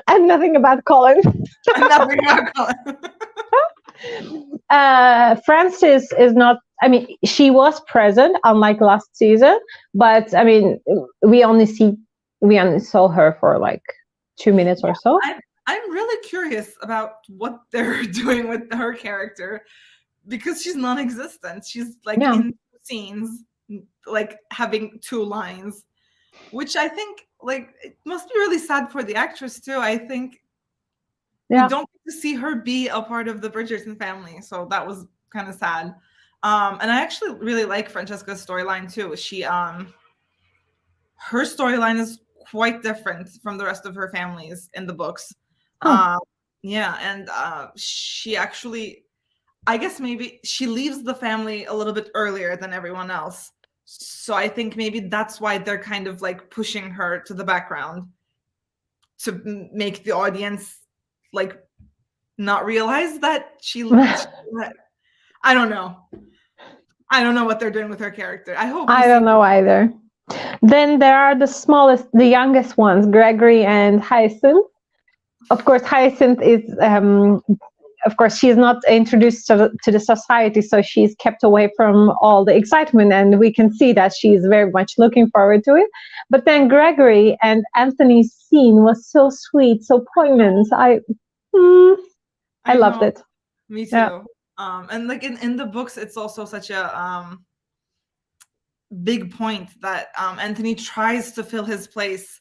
and nothing about Colin. And nothing about Colin. Frances is not. I mean, she was present, unlike last season, but I mean, we only saw her for like 2 minutes or so. I'm really curious about what they're doing with her character, because she's non-existent. She's like in scenes, like having 2 lines, which I think like it must be really sad for the actress too. I think we don't get to see her be a part of the Bridgerton family, so that was kind of sad. And I actually really like Francesca'S storyline too. She her storyline is quite different from the rest of her families in the books. And she actually, I guess maybe she leaves the family a little bit earlier than everyone else. So I think maybe that's why they're kind of like pushing her to the background to make the audience like not realize that she I don't know. I don't know what they're doing with her character. I don't know either. Then there are the youngest ones, Gregory and Hyacinth. Of course, Hyacinth is, of course, she's not introduced to the society, so she's kept away from all the excitement, and we can see that she's very much looking forward to it. But then Gregory and Anthony's scene was so sweet, so poignant. I loved it. Me too. Yeah. And like in the books, it's also such a big point that Anthony tries to fill his place,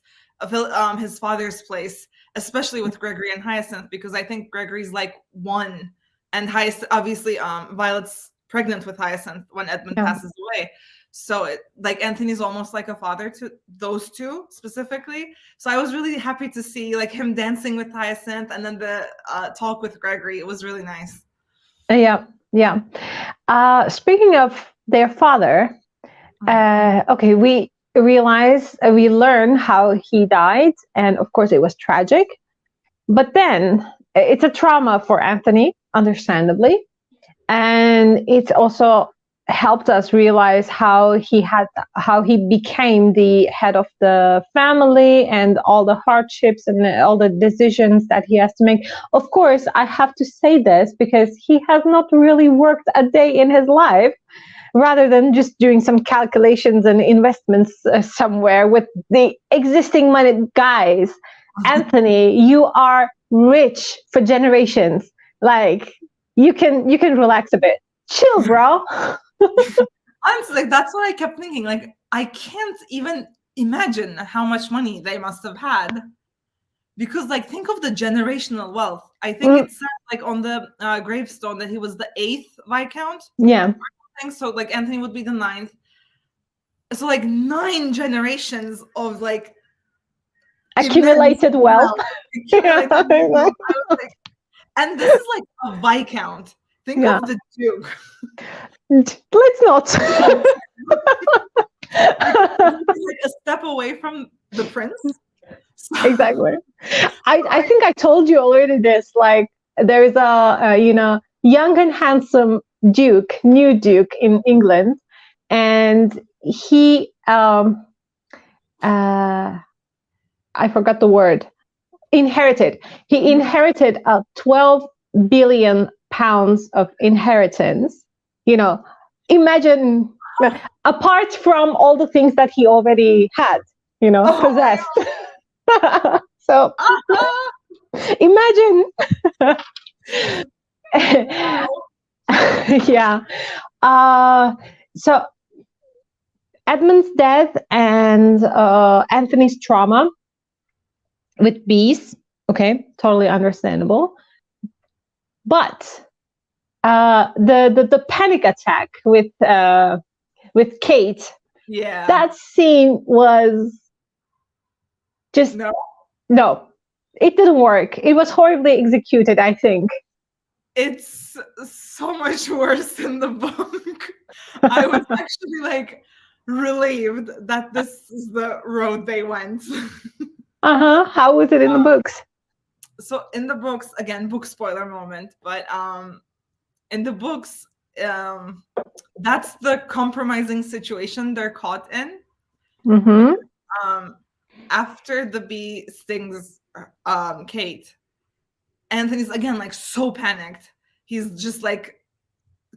his father's place, especially with Gregory and Hyacinth, because I think Gregory's like 1, and Hyacinth, obviously, Violet's pregnant with Hyacinth when Edmund passes away. So like Anthony's almost like a father to those 2 specifically. So I was really happy to see like him dancing with Hyacinth, and then the talk with Gregory. It was really nice. Yeah. Speaking of their father, okay, we learn how he died, and of course it was tragic. But then it's a trauma for Anthony, understandably, and it's also helped us realize how he became the head of the family, and all the hardships and all the decisions that he has to make. Of course, I have to say this because he has not really worked a day in his life, rather than just doing some calculations and investments somewhere with the existing money. Guys, Anthony, you are rich for generations. Like, you can relax a bit. Chill, bro. Honestly, that's what I kept thinking. Like, I can't even imagine how much money they must have had, because like, think of the generational wealth. I think it said like on the gravestone that he was the 8th Viscount. Yeah. So like Anthony would be the 9th. So like 9 generations of like accumulated wealth. And this is like a Viscount. Think of the Duke. Let's not. Like a step away from the Prince. So. Exactly. I think I told you already this. Like, there is a young and handsome new Duke in England, and he I forgot the word. Inherited. He inherited 12 billion pounds of inheritance. Imagine, apart from all the things that he already had, possessed. So imagine. Yeah. So Edmund's death and Anthony's trauma with bees. Okay, totally understandable. But the panic attack with Kate. Yeah. That scene was just no. It didn't work. It was horribly executed, I think. It's so much worse in the book. I was actually like relieved that this is the road they went. How was it in the books? So in the books, again, book spoiler moment, but in the books, that's the compromising situation they're caught in. Mm-hmm. After the bee stings Kate, Anthony's again like so panicked. He's just like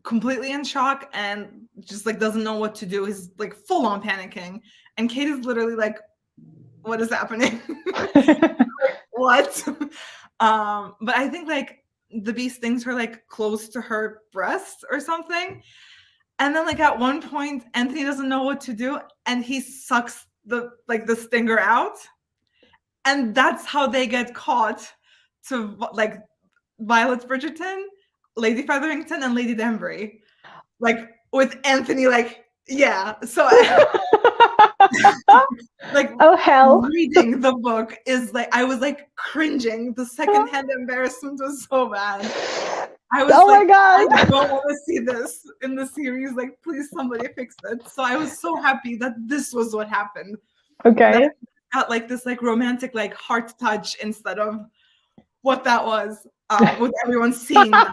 completely in shock and just like doesn't know what to do. He's like full on panicking. And Kate is literally like, what is happening? Like, what? But I think like the bee stings her like close to her breast or something. And then like at one point, Anthony doesn't know what to do and he sucks the stinger out. And that's how they get caught to like Violet Bridgerton, Lady Featherington, and Lady Danbury. Like with Anthony, like, yeah. So like, oh hell, reading the book is like, I was like cringing. The secondhand embarrassment was so bad. I was oh like, my god, I don't want to see this in the series. Like, please somebody fix it. So I was so happy that this was what happened. okay. Got like this like romantic like heart touch instead of what that was with everyone seeing that.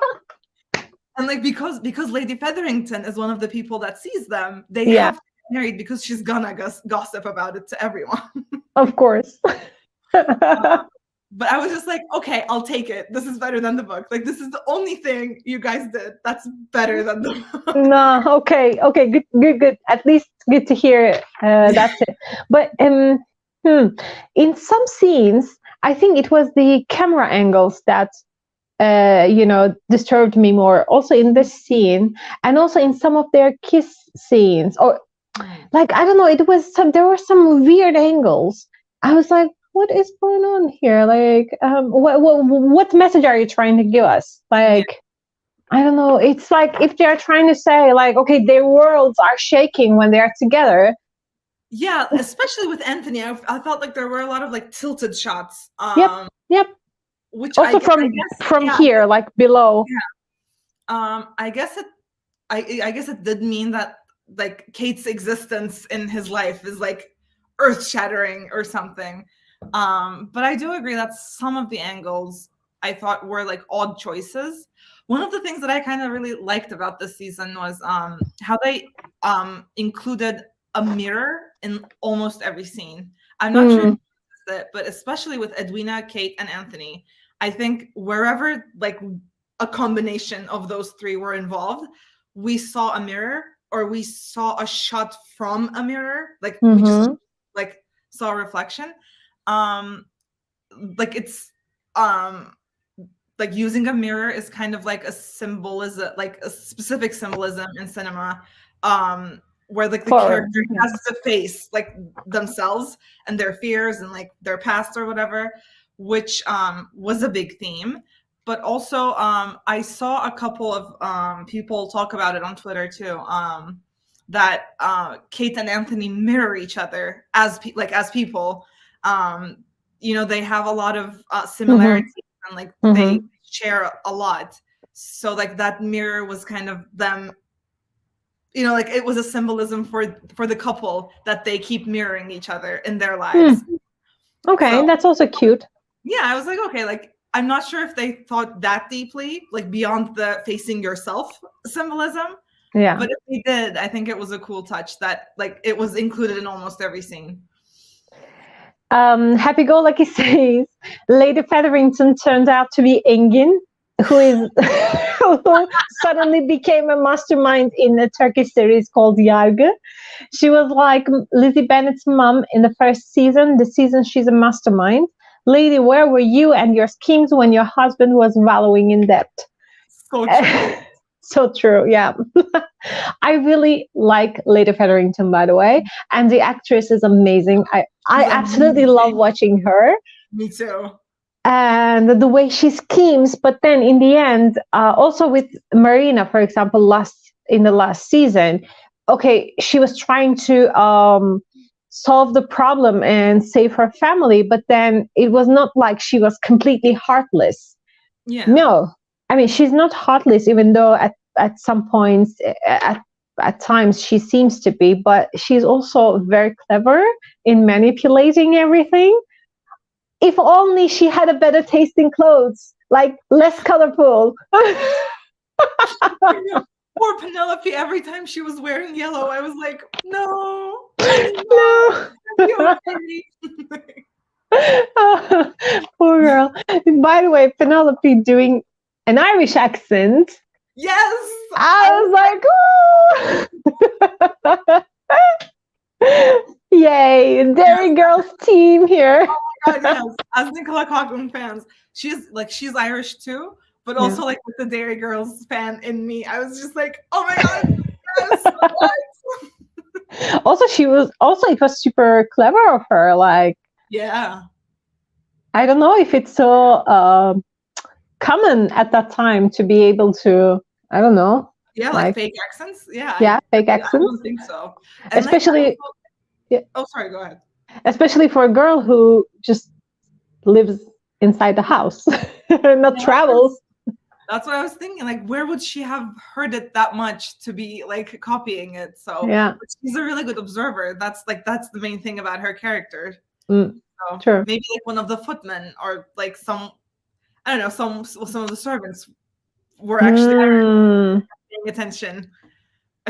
And like because Lady Featherington is one of the people that sees them, they have to get married because she's gonna gossip about it to everyone. Of course. But I was just like, okay, I'll take it. This is better than the book. Like, this is the only thing you guys did that's better than the book. No, okay, good. At least good to hear. That's it. But in some scenes, I think it was the camera angles that disturbed me more. Also in this scene, and also in some of their kiss scenes, or like I don't know, there were some weird angles. I was like, what is going on here? Like, what message are you trying to give us? Like, I don't know. It's like if they're trying to say, like, okay, their worlds are shaking when they're together. Yeah, especially with Anthony, I felt like there were a lot of like tilted shots. Yep. Which also from here, like below. Yeah. I guess it did mean that like Kate's existence in his life is like earth-shattering or something. But I do agree that some of the angles I thought were like odd choices. One of the things that I kind of really liked about this season was how they included a mirror in almost every scene. I'm not sure if you noticed it, but especially with Edwina, Kate, and Anthony, I think wherever like a combination of those three were involved, we saw a mirror or we saw a shot from a mirror. Like we just like saw a reflection. Like it's like using a mirror is kind of like a symbolism, like a specific symbolism in cinema, where like the character has to face like themselves and their fears and like their past or whatever, which was a big theme. But also I saw a couple of people talk about it on Twitter too, that Kate and Anthony mirror each other as people. They have a lot of similarities and like they share a lot. So like that mirror was kind of them, like it was a symbolism for the couple that they keep mirroring each other in their lives. Okay, so, that's also cute. Yeah, I was like, okay, like I'm not sure if they thought that deeply, like beyond the facing yourself symbolism. Yeah. But if they did, I think it was a cool touch that like it was included in almost every scene. Happy Go Lucky says Lady Featherington turned out to be Engin, who suddenly became a mastermind in a Turkish series called Yargı. She was like Lizzie Bennet's mom in the first season. This season, she's a mastermind. Lady, where were you and your schemes when your husband was wallowing in debt? So true. So true, yeah. I really like Lady Featherington, by the way, and the actress is amazing. I absolutely love watching her. Me too. And the way she schemes, but then in the end, also with Marina, for example, in the last season, okay, she was trying to solve the problem and save her family, but then it was not like she was completely heartless. Yeah. No, I mean, she's not heartless, even though at some points, at times she seems to be, but she's also very clever in manipulating everything. If only she had a better taste in clothes, like less colorful. Poor Penelope, every time she was wearing yellow, I was like, no, no. Okay. Oh, poor girl. By the way, Penelope doing an Irish accent. Yes. I was like, ooh. Yay, Dairy Girls team here. Oh my God, yes. As Nicola Coughlan fans, she's Irish too, but also like with the Dairy Girls fan in me, I was just like, oh my God, yes. Also, it was super clever of her. Like, yeah. I don't know if it's so common at that time to be able to, I don't know. Yeah, like fake accents. Yeah. Yeah, fake accents. I don't think so. And especially. Oh, sorry. Go ahead. Especially for a girl who just lives inside the house, not travels. That's what I was thinking. Like, where would she have heard it that much to be like copying it? So yeah, she's a really good observer. That's the main thing about her character. So true. Maybe like one of the footmen or like some, I don't know, some of the servants were actually paying attention.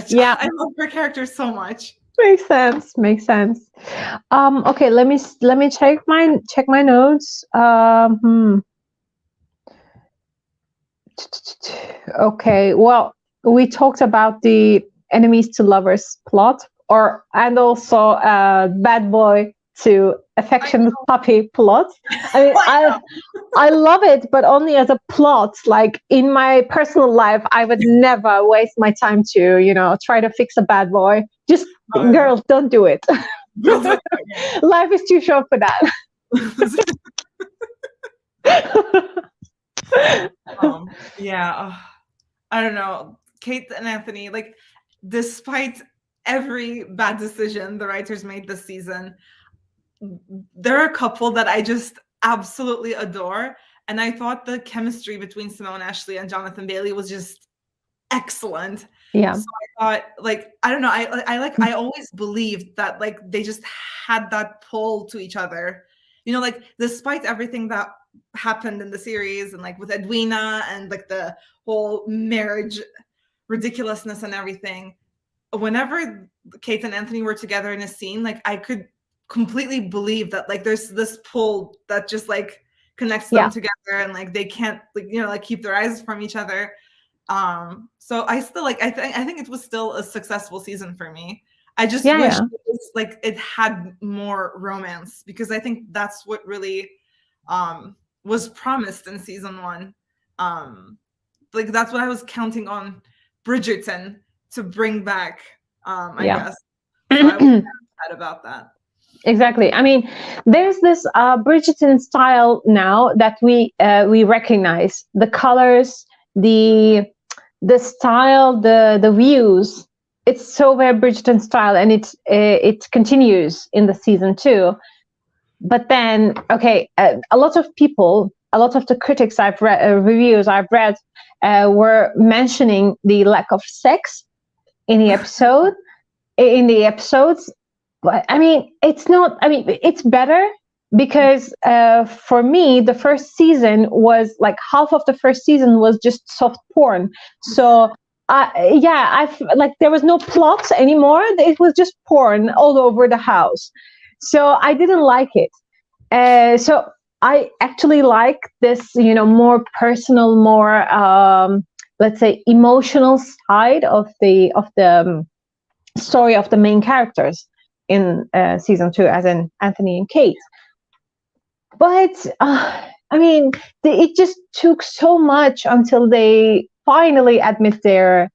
Yeah, I love her character so much. Makes sense. Okay, let me check my notes. Okay, well, we talked about the enemies to lovers plot, and also bad boy to affectionate puppy plot. I mean, I love it, but only as a plot. Like in my personal life, I would never waste my time to, try to fix a bad boy. Just girls, don't do it. Life is too short for that. I don't know. Kate and Anthony, like, despite every bad decision the writers made this season, they're a couple that I just absolutely adore. And I thought the chemistry between Simone Ashley and Jonathan Bailey was just excellent. Yeah. So I thought, like, I don't know. I always believed that like they just had that pull to each other. Like despite everything that happened in the series and like with Edwina and like the whole marriage ridiculousness and everything, whenever Kate and Anthony were together in a scene, like I could completely believe that like there's this pull that just like connects them together and like they can't like keep their eyes from each other. So I still I think it was still a successful season for me. I just wish it was, like it had more romance, because I think that's what really was promised in season 1. Like that's what I was counting on Bridgerton to bring back, I guess. So I was sad about that. Exactly. I mean, there's this Bridgerton style now that we recognize. The colors, the style, the views. It's so very Bridgerton style, and it continues in the season 2. But then, okay, a lot of the critics I've read, reviews I've read, were mentioning the lack of sex in the episodes. But I mean, it's not. I mean, it's better because for me, the first season was like half of the first season was just soft porn. So I've like there was no plot anymore. It was just porn all over the house. So I didn't like it. So I actually like this, more personal, more let's say emotional side of the story of the main characters in season 2, as in Anthony and Kate. But I mean, it just took so much until they finally admit their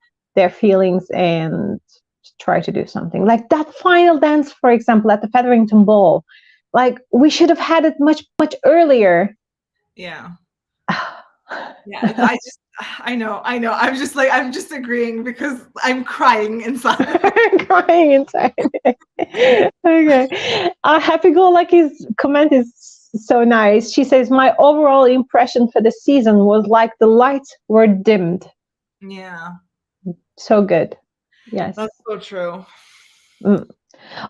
feelings and try to do something. Like that final dance, for example, at the Featherington Ball. Like we should have had it much earlier. Yeah. Yeah. I know. I'm just agreeing because I'm crying inside. Crying inside. Okay. Happy Go Lucky's comment is so nice. She says, my overall impression for the season was like the lights were dimmed. Yeah. So good. Yes. That's so true.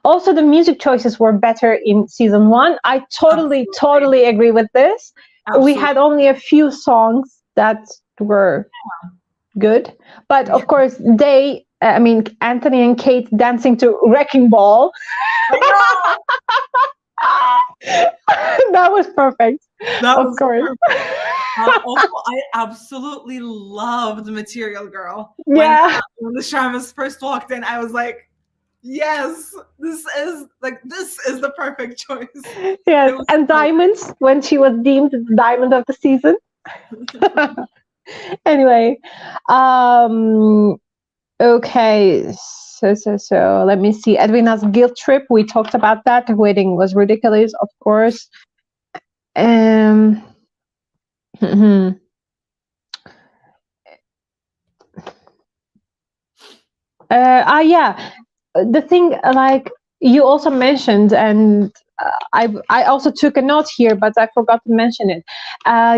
Also, the music choices were better in season 1. I totally agree with this. Absolutely. We had only a few songs that were good. But Yeah. of course, Anthony and Kate dancing to Wrecking Ball. I know. That was perfect. That Of was course. perfect. Also, I absolutely loved Material Girl. Yeah. When the Shamas first walked in, I was like, yes, this is the perfect choice. Yes. And Diamonds, when she was deemed the Diamond of the season. Anyway, okay. So let me see. Edwina's guilt trip. We talked about that. The wedding was ridiculous, of course. Yeah, the thing like you also mentioned, and I also took a note here, but I forgot to mention it.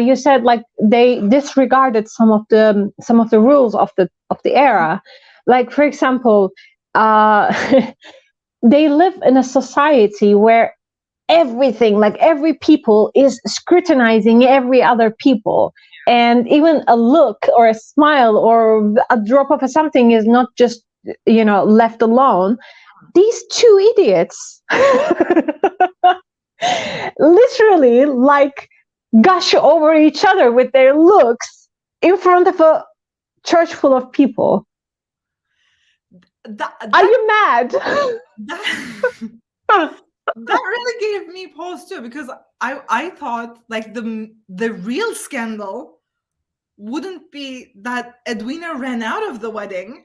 You said like they disregarded some of the rules of the era, like for example, they live in a society where everything, like every people is scrutinizing every other people, and even a look or a smile or a drop of something is not just left alone. These two idiots literally like gush over each other with their looks in front of a church full of people. Are you mad? That really gave me pause too, because I thought like the real scandal wouldn't be that Edwina ran out of the wedding,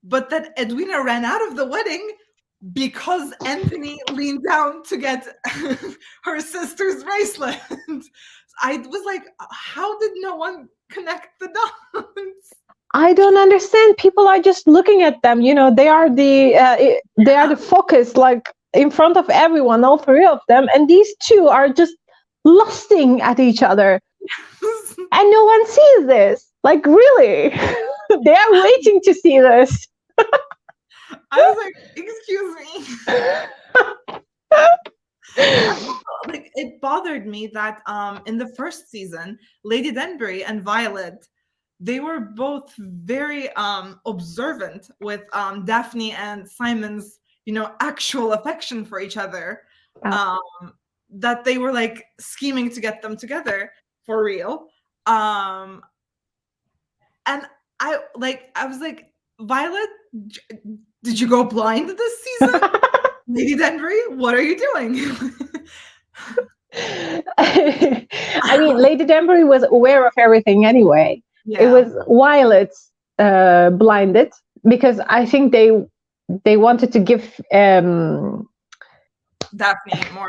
but that Edwina ran out of the wedding because Anthony leaned down to get her sister's bracelet. I was like, how did no one connect the dots? I don't understand. People are just looking at them. They are the focus, like in front of everyone, all three of them, and these two are just lusting at each other, and no one sees this. Like really, they are waiting to see this. I was like, excuse me. Like it bothered me that in the first season, Lady Denbury and Violet, they were both very observant with Daphne and Simon's, actual affection for each other. That they were like scheming to get them together for real. And I was like, Violet, did you go blind this season? Lady Denbury, what are you doing? I mean, Lady Denbury was aware of everything anyway. Yeah. It was Violet blinded, because I think they wanted to give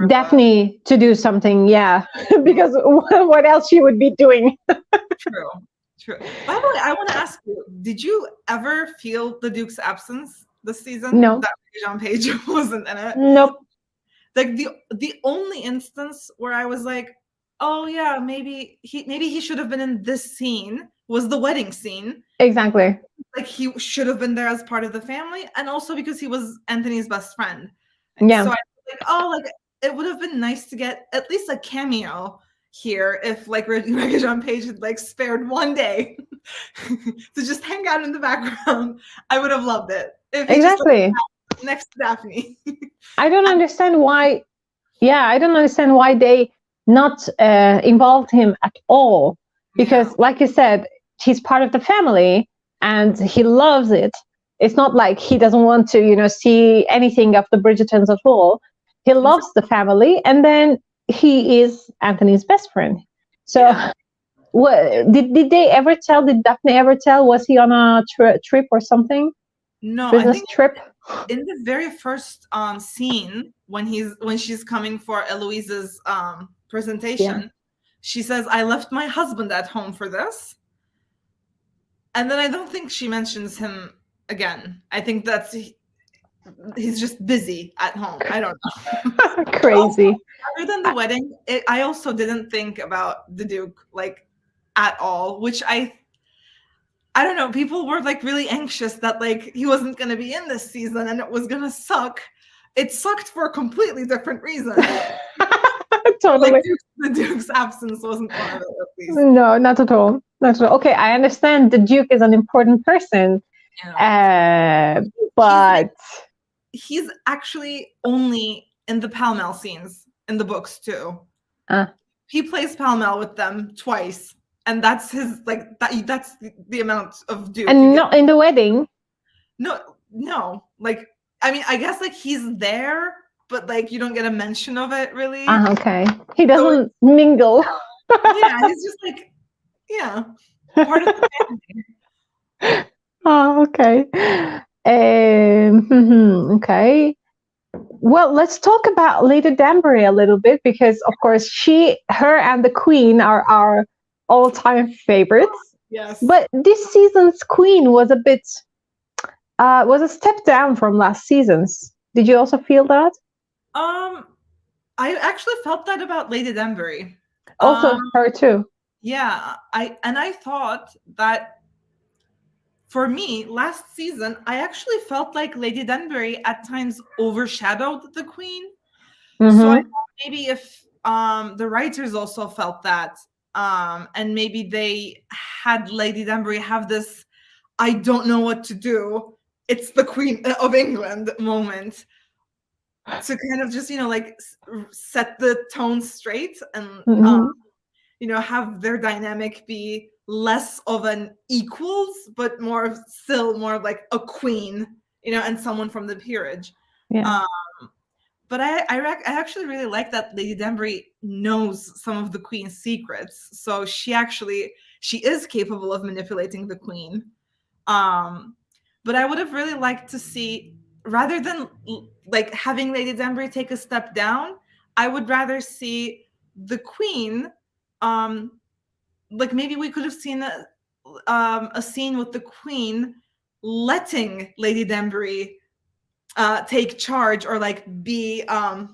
Daphne to do something, yeah. Because what else she would be doing? True. By the way, I want to ask you, did you ever feel the Duke's absence this season? No. That Jean Page wasn't in it? Nope. Like the only instance where I was like, oh yeah, maybe he should have been in this scene was the wedding scene. Exactly. Like he should have been there as part of the family, and also because he was Anthony's best friend. Yeah. So I was like, oh, like it would have been nice to get at least a cameo here if like Regé-Jean Page had like spared one day to just hang out in the background. I would have loved it. If he exactly. Just next to Daphne. I don't understand why. Yeah, I don't understand why they not involved him at all. Because, like you said, he's part of the family and he loves it. It's not like he doesn't want to, see anything of the Bridgertons at all. He loves the family, and then he is Anthony's best friend. So, what did they ever tell? Did Daphne ever tell? Was he on a trip or something? No, business trip. In the very first scene when she's coming for Eloise's presentation, she says, "I left my husband at home for this," and then I don't think she mentions him again. I think that's he's just busy at home. I don't know. Crazy. Also, other than the wedding, I also didn't think about the Duke like at all, which I don't know. People were like really anxious that like he wasn't going to be in this season and it was going to suck. It sucked for a completely different reason. Totally. Like the Duke's absence wasn't one of it, at least. No, not at all. Not at all. Okay, I understand the Duke is an important person, but he's actually only in the Pall Mall scenes in the books too. He plays Pall Mall with them twice, and that's his that's the amount of Duke. And not in the wedding. No. Like, I mean, I guess like he's there, but like you don't get a mention of it really. Okay. He doesn't mingle. Yeah, he's just like, part of the family. Oh, okay. Okay. Well, let's talk about Lady Danbury a little bit, because of course her and the Queen are our all-time favorites. Yes. But this season's Queen was a step down from last season's. Did you also feel that? I actually felt that about Lady Danbury. Also her too. Yeah, I thought that for me last season, I actually felt like Lady Danbury at times overshadowed the Queen. So I thought maybe if the writers also felt that, and maybe they had Lady Danbury have this I don't know what to do, it's the Queen of England moment, to kind of just, like set the tone straight and have their dynamic be less of an equals, but still more of like a queen, and someone from the peerage. Yeah. But I actually really like that Lady Danbury knows some of the Queen's secrets, so she is capable of manipulating the Queen. But I would have really liked to see, rather than like having Lady Danbury take a step down, I would rather see the Queen, like maybe we could have seen a scene with the Queen letting Lady Danbury take charge, or like be more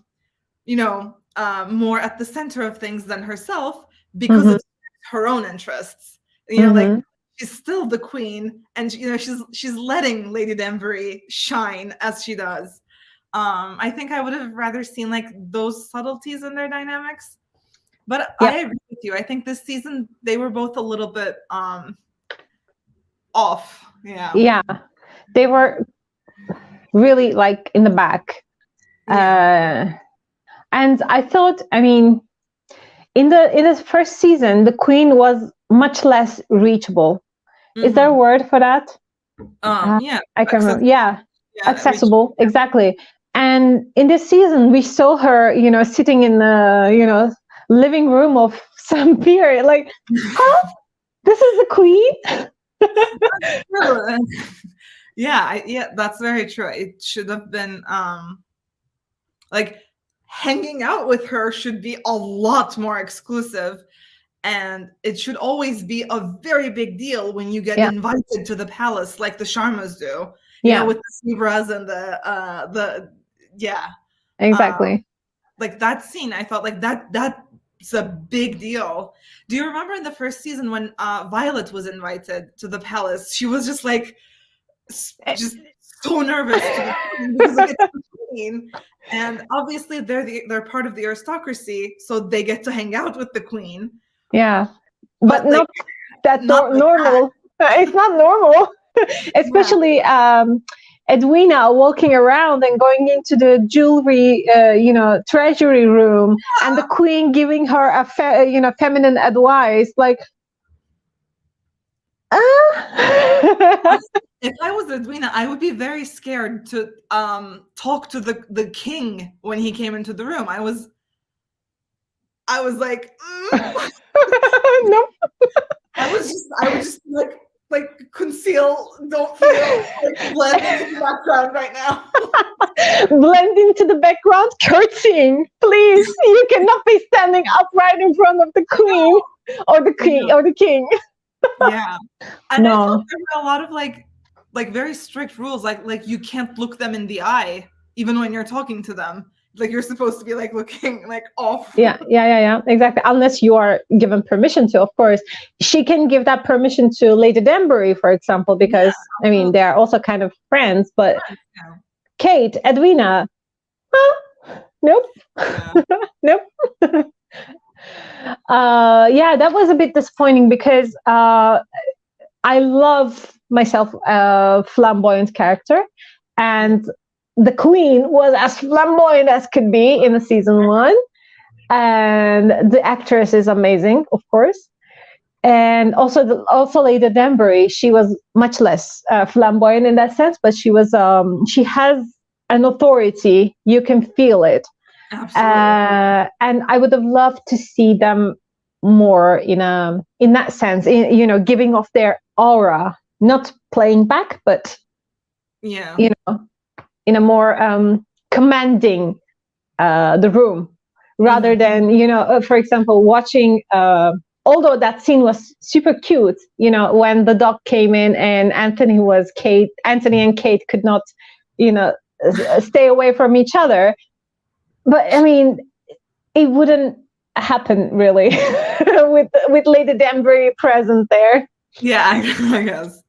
at the center of things than herself, because of her own interests. Like she's still the Queen, and she's letting Lady Danbury shine as she does. I think I would have rather seen like those subtleties in their dynamics. But I agree with you. I think this season they were both a little bit off. Yeah. Yeah. They were really like in the back. And I thought, I mean, in the first season, the Queen was much less reachable. Is there a word for that? Yeah. I can remember. Yeah. Accessible. Exactly. And in this season, we saw her, sitting in the, living room of some peer, like, huh? This is the Queen? Yeah, that's very true. It should have been like hanging out with her should be a lot more exclusive, and it should always be a very big deal when you get invited to the palace, like the Sharmas do. With the zebras and the exactly. Like that scene, I felt like that's a big deal. Do you remember in the first season when Violet was invited to the palace? She was just like just so nervous because it's the Queen, and obviously they're part of the aristocracy, so they get to hang out with the Queen. Yeah, but not that normal. It's not normal, especially Edwina walking around and going into the jewelry, treasury room, and the Queen giving her a feminine advice, like. If I was Edwina, I would be very scared to talk to the king when he came into the room. I was like, no. I would just like conceal, don't feel, like blend into the background right now. Blend into the background, curtsying, please. You cannot be standing upright in front of the Queen or the King or the King. Yeah, and I thought there were a lot of like very strict rules, like you can't look them in the eye even when you're talking to them. Like you're supposed to be like looking like off. Yeah, exactly. Unless you are given permission to, of course. She can give that permission to Lady Danbury, for example, because I mean they're also kind of friends. But Kate, Edwina, Nope. Yeah. Nope. Yeah, that was a bit disappointing because I love myself a flamboyant character, and the queen was as flamboyant as could be in the season one, and the actress is amazing, of course. And also Lady Danbury, she was much less flamboyant in that sense, but she has an authority. You can feel it. Absolutely. And I would have loved to see them more in that sense, giving off their aura, not playing back, but Yeah. In a more commanding the room, rather than for example, watching. Although that scene was super cute, when the dog came in and Anthony and Kate could not, stay away from each other. But I mean, it wouldn't happen really with Lady Danbury present there. Yeah, I guess.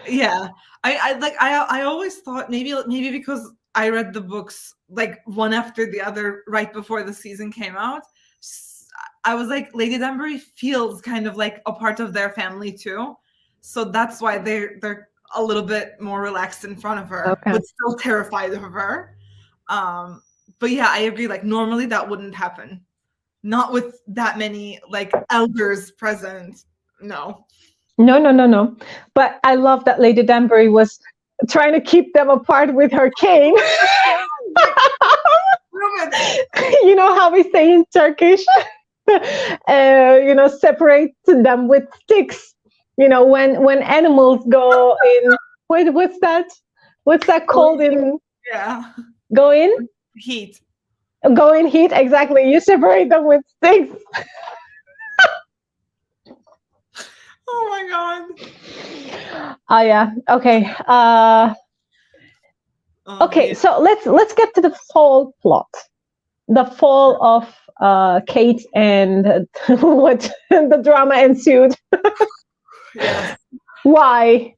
Yeah. I always thought maybe because I read the books like one after the other right before the season came out. I was like, Lady Danbury feels kind of like a part of their family too. So that's why they're a little bit more relaxed in front of her, Okay. but still terrified of her. But yeah, I agree. Like normally that wouldn't happen. Not with that many like elders present. No. No. But I love that Lady Danbury was trying to keep them apart with her cane. You know how we say in Turkish, separate them with sticks. When animals go in, what's that? What's that called in? Yeah. Go in? Heat. Go in heat, exactly. You separate them with sticks. Oh my god. Oh yeah. Okay. Okay. Yeah. So let's get to the fall plot. The fall of Kate and what the drama ensued. Yes. Why?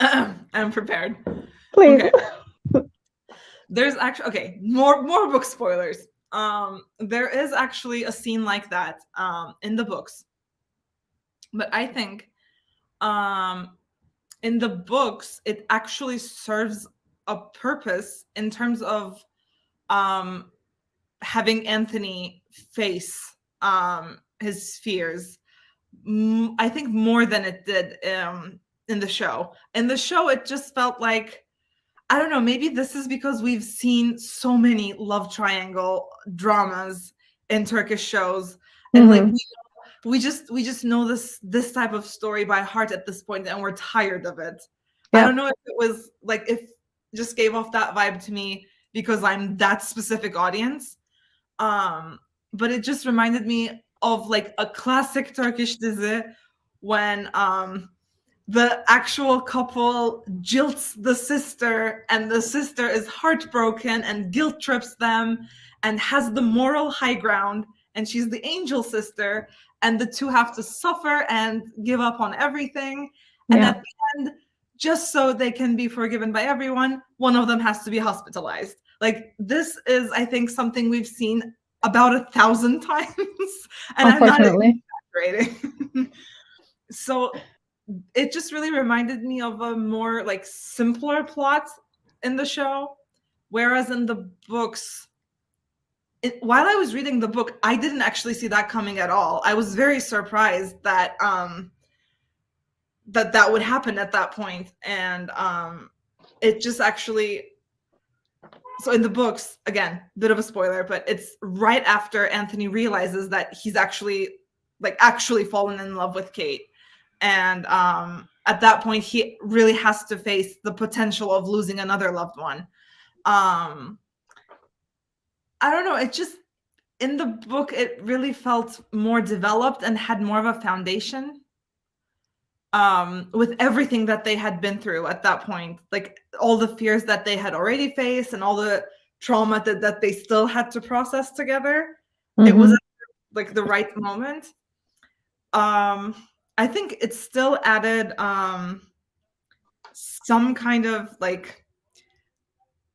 I'm prepared. Please. Okay. There's actually more book spoilers. There is actually a scene like that in the books. But I think in the books it actually serves a purpose in terms of having Anthony face his fears. I think more than it did in the show. In the show, it just felt like, I don't know, maybe this is because we've seen so many love triangle dramas in Turkish shows, and like we just know this type of story by heart at this point, and we're tired of it. I don't know if it was like, if just gave off that vibe to me because I'm that specific audience. But it just reminded me of like a classic Turkish dizi when the actual couple jilts the sister, and the sister is heartbroken and guilt trips them and has the moral high ground, and she's the angel sister, and the two have to suffer and give up on everything. And at the end, just so they can be forgiven by everyone, one of them has to be hospitalized. Like, this is, I think, something we've seen about 1,000 times, and I'm not exaggerating. So it just really reminded me of a more like simpler plot in the show, whereas in the books, while I was reading the book, I didn't actually see that coming at all. I was very surprised that that would happen at that point, and it just actually. So in the books, again, bit of a spoiler, but it's right after Anthony realizes that he's actually fallen in love with Kate. And at that point, he really has to face the potential of losing another loved one. I don't know. It just, in the book, it really felt more developed and had more of a foundation with everything that they had been through at that point. Like all the fears that they had already faced and all the trauma that they still had to process together. It was like the right moment. I think it still added some kind of like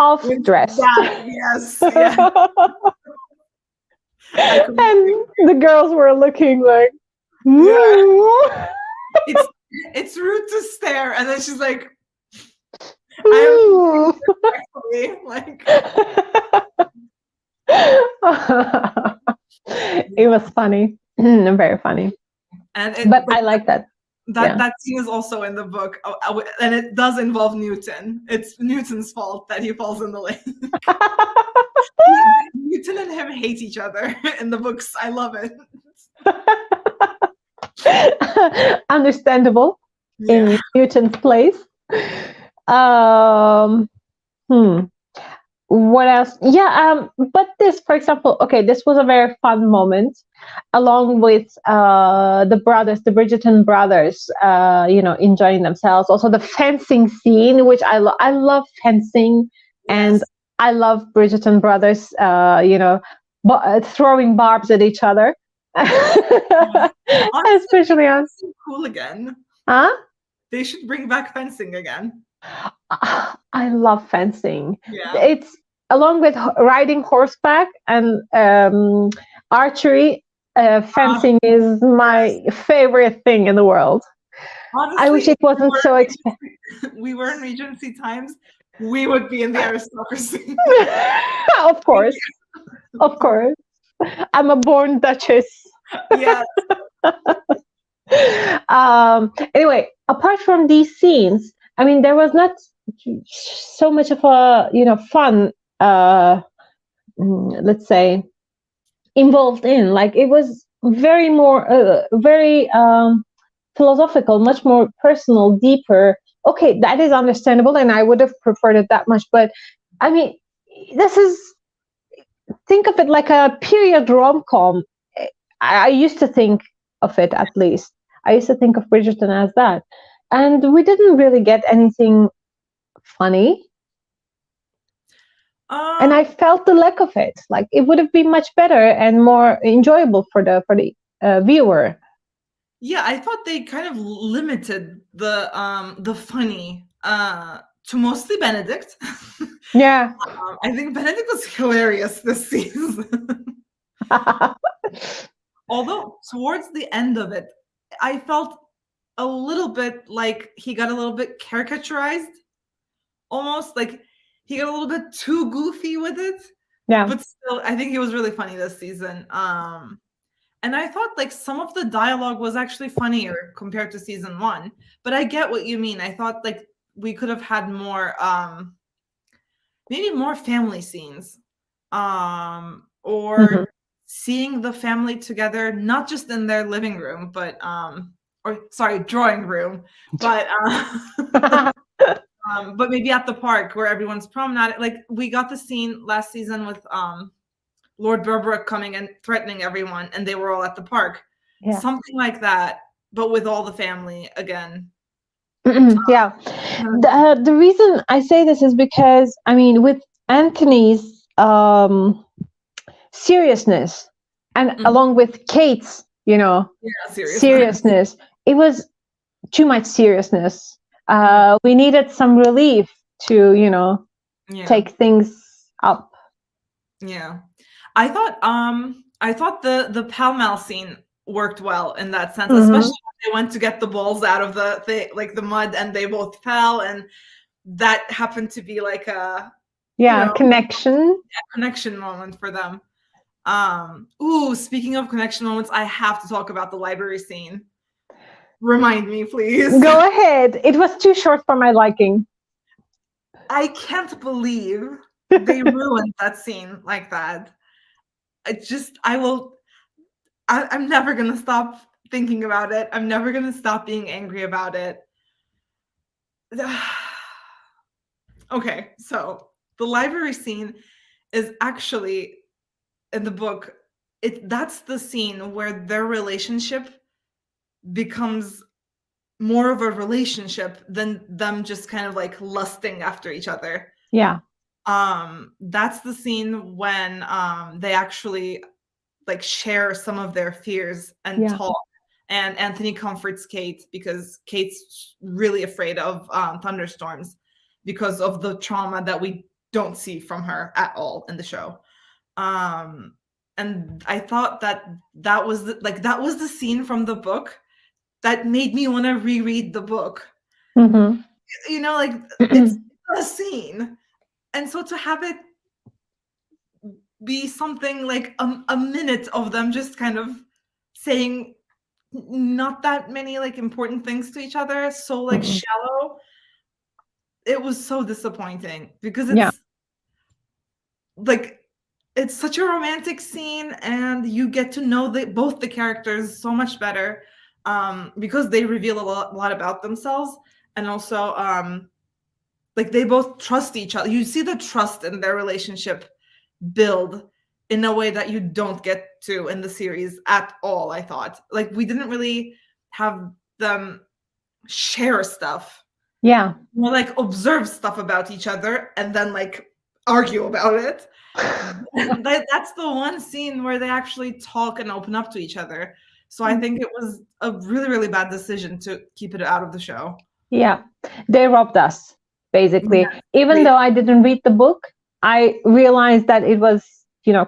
half dressed. Yes. Yeah. And the girls were looking like, yeah. It's rude to stare, and then she's like, I am like. It was funny, very funny, but I like that. That scene is also in the book, and it does involve Newton. It's Newton's fault that he falls in the lake. Newton and him hate each other in the books. I love it. Understandable in Newton's place. What else? But this, for example, okay, this was a very fun moment, along with the Bridgerton brothers, enjoying themselves. Also, the fencing scene, which I love fencing, and I love Bridgerton brothers, throwing barbs at each other. Especially on cool again. Huh? They should bring back fencing again. I love fencing. Yeah. It's along with riding horseback and archery. Fencing is my favorite thing in the world. Honestly, I wish it wasn't so expensive. We were in Regency times. We would be in the aristocracy. Of course. I'm a born Duchess. Yeah. Anyway, apart from these scenes, I mean, there was not so much of a fun, let's say, involved in. Like, it was very philosophical, much more personal, deeper. Okay, that is understandable, and I would have preferred it that much. But I mean, think of it like a period rom-com. I used to think of it, at least. I used to think of Bridgerton as that. And we didn't really get anything funny. And I felt the lack of it. Like, it would have been much better and more enjoyable for the viewer. Yeah, I thought they kind of limited the funny to mostly Benedict. Yeah. I think Benedict was hilarious this season. Although towards the end of it, I felt a little bit like he got a little bit caricaturized. Almost like he got a little bit too goofy with it. Yeah. But still, I think he was really funny this season. And I thought like some of the dialogue was actually funnier compared to season 1. But I get what you mean. I thought like we could have had more, maybe more family scenes, or seeing the family together, not just in their living room, but drawing room, but but maybe at the park where everyone's promenade. Like, we got the scene last season with Lord Berbrooke coming and threatening everyone, and they were all at the park. Yeah. Something like that, but with all the family again. Yeah. The reason I say this is because, I mean, with Anthony's seriousness, and along with Kate's, seriousness, it was too much seriousness. We needed some relief to, take things up. Yeah. I thought the Pall Mall scene worked well in that sense, especially when they went to get the balls out of the mud, and they both fell, and that happened to be like a connection moment for them. Speaking of connection moments, I have to talk about the library scene. Remind me, please. Go ahead. It was too short for my liking. I can't believe they ruined that scene like that. I'm never going to stop thinking about it. I'm never going to stop being angry about it. Okay, so the library scene is actually, in the book, that's the scene where their relationship becomes more of a relationship than them just kind of like lusting after each other. Yeah. That's the scene when they actually like share some of their fears and talk, and Anthony comforts Kate because Kate's really afraid of thunderstorms because of the trauma that we don't see from her at all in the show. And I thought that was that was the scene from the book that made me want to reread the book. Mm-hmm. Like it's a scene, and so to have it be something like a minute of them just kind of saying not that many like important things to each other, so like shallow, it was so disappointing because it's like it's such a romantic scene, and you get to know both the characters so much better because they reveal a lot about themselves, and also like they both trust each other. You see the trust in their relationship build in a way that you don't get to in the series at all. I thought like we didn't really have them share stuff. Yeah. More like observe stuff about each other and then like argue about it. That's the one scene where they actually talk and open up to each other. So I think it was a really, really bad decision to keep it out of the show. Yeah, they robbed us, basically. Even though I didn't read the book, I realized that it was,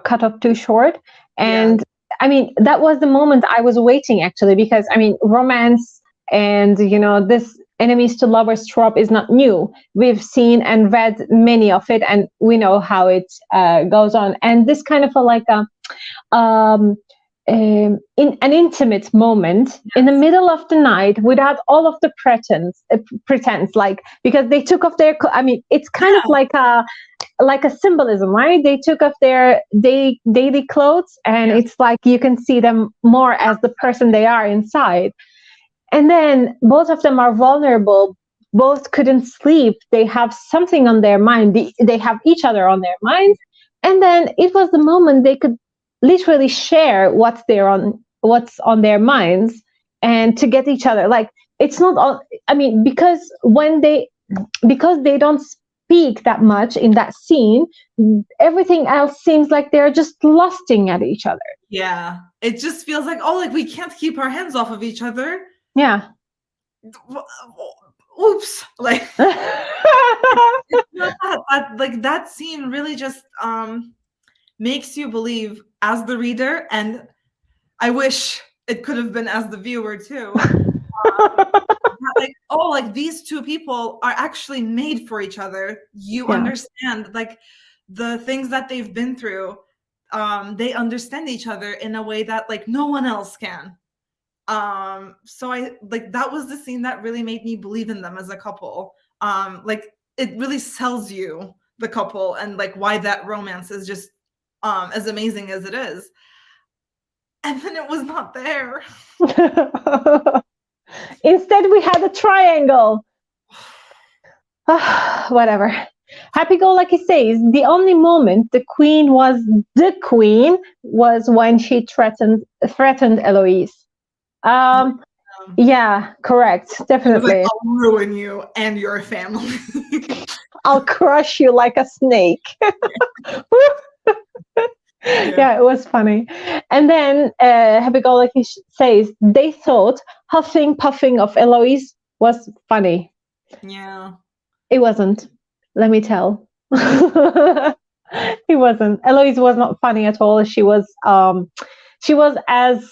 cut off too short. And I mean, that was the moment I was waiting, actually, because I mean, romance and, this enemies to lovers trope is not new. We've seen and read many of it, and we know how it goes on. And this kind of in an intimate moment in the middle of the night without all of the pretense, like, because they took off their, I mean, it's kind of like a symbolism, right? They took off their daily clothes, and it's like you can see them more as the person they are inside. And then both of them are vulnerable. Both couldn't sleep. They have something on their mind. They have each other on their minds. And then it was the moment they could literally share what's on their minds, and to get each other. Like, it's not all, I mean, because they don't speak that much in that scene, everything else seems like they're just lusting at each other. Yeah, it just feels like, oh, like we can't keep our hands off of each other. Yeah. Oops. Like like that scene really just makes you believe as the reader, and I wish it could have been as the viewer too. Like, oh, like these two people are actually made for each other. You understand like the things that they've been through. They understand each other in a way that like no one else can. So I like that was the scene that really made me believe in them as a couple. Like it really sells you the couple and like why that romance is just as amazing as it is. And then it was not there. Instead, we had a triangle. Whatever. Happy Go Lucky says the only moment the queen was the queen was when she threatened Eloise. Yeah, correct. Definitely. Like, I'll ruin you and your family. I'll crush you like a snake. Yeah, it was funny. And then Happy Go Lucky says they thought huffing puffing of Eloise was funny. Yeah. It wasn't. Let me tell. It wasn't. Eloise was not funny at all. She was as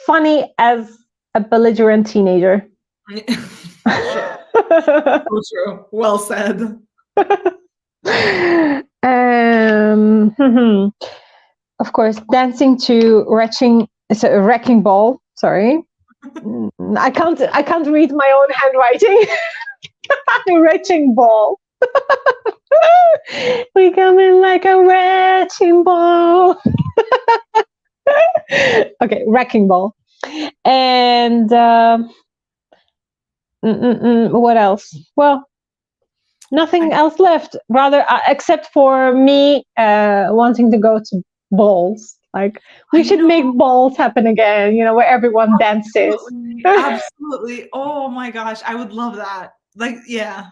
funny as a belligerent teenager. So true. Well said. Of course, dancing to Wrecking Ball. Sorry, I can't read my own handwriting. Wrecking Ball. We come in like a wrecking ball. Okay, Wrecking Ball. And what else? Well, nothing else left, rather, except for me wanting to go to balls. Like, we should make balls happen again, where everyone dances. Absolutely. Oh my gosh, I would love that. Like, yeah,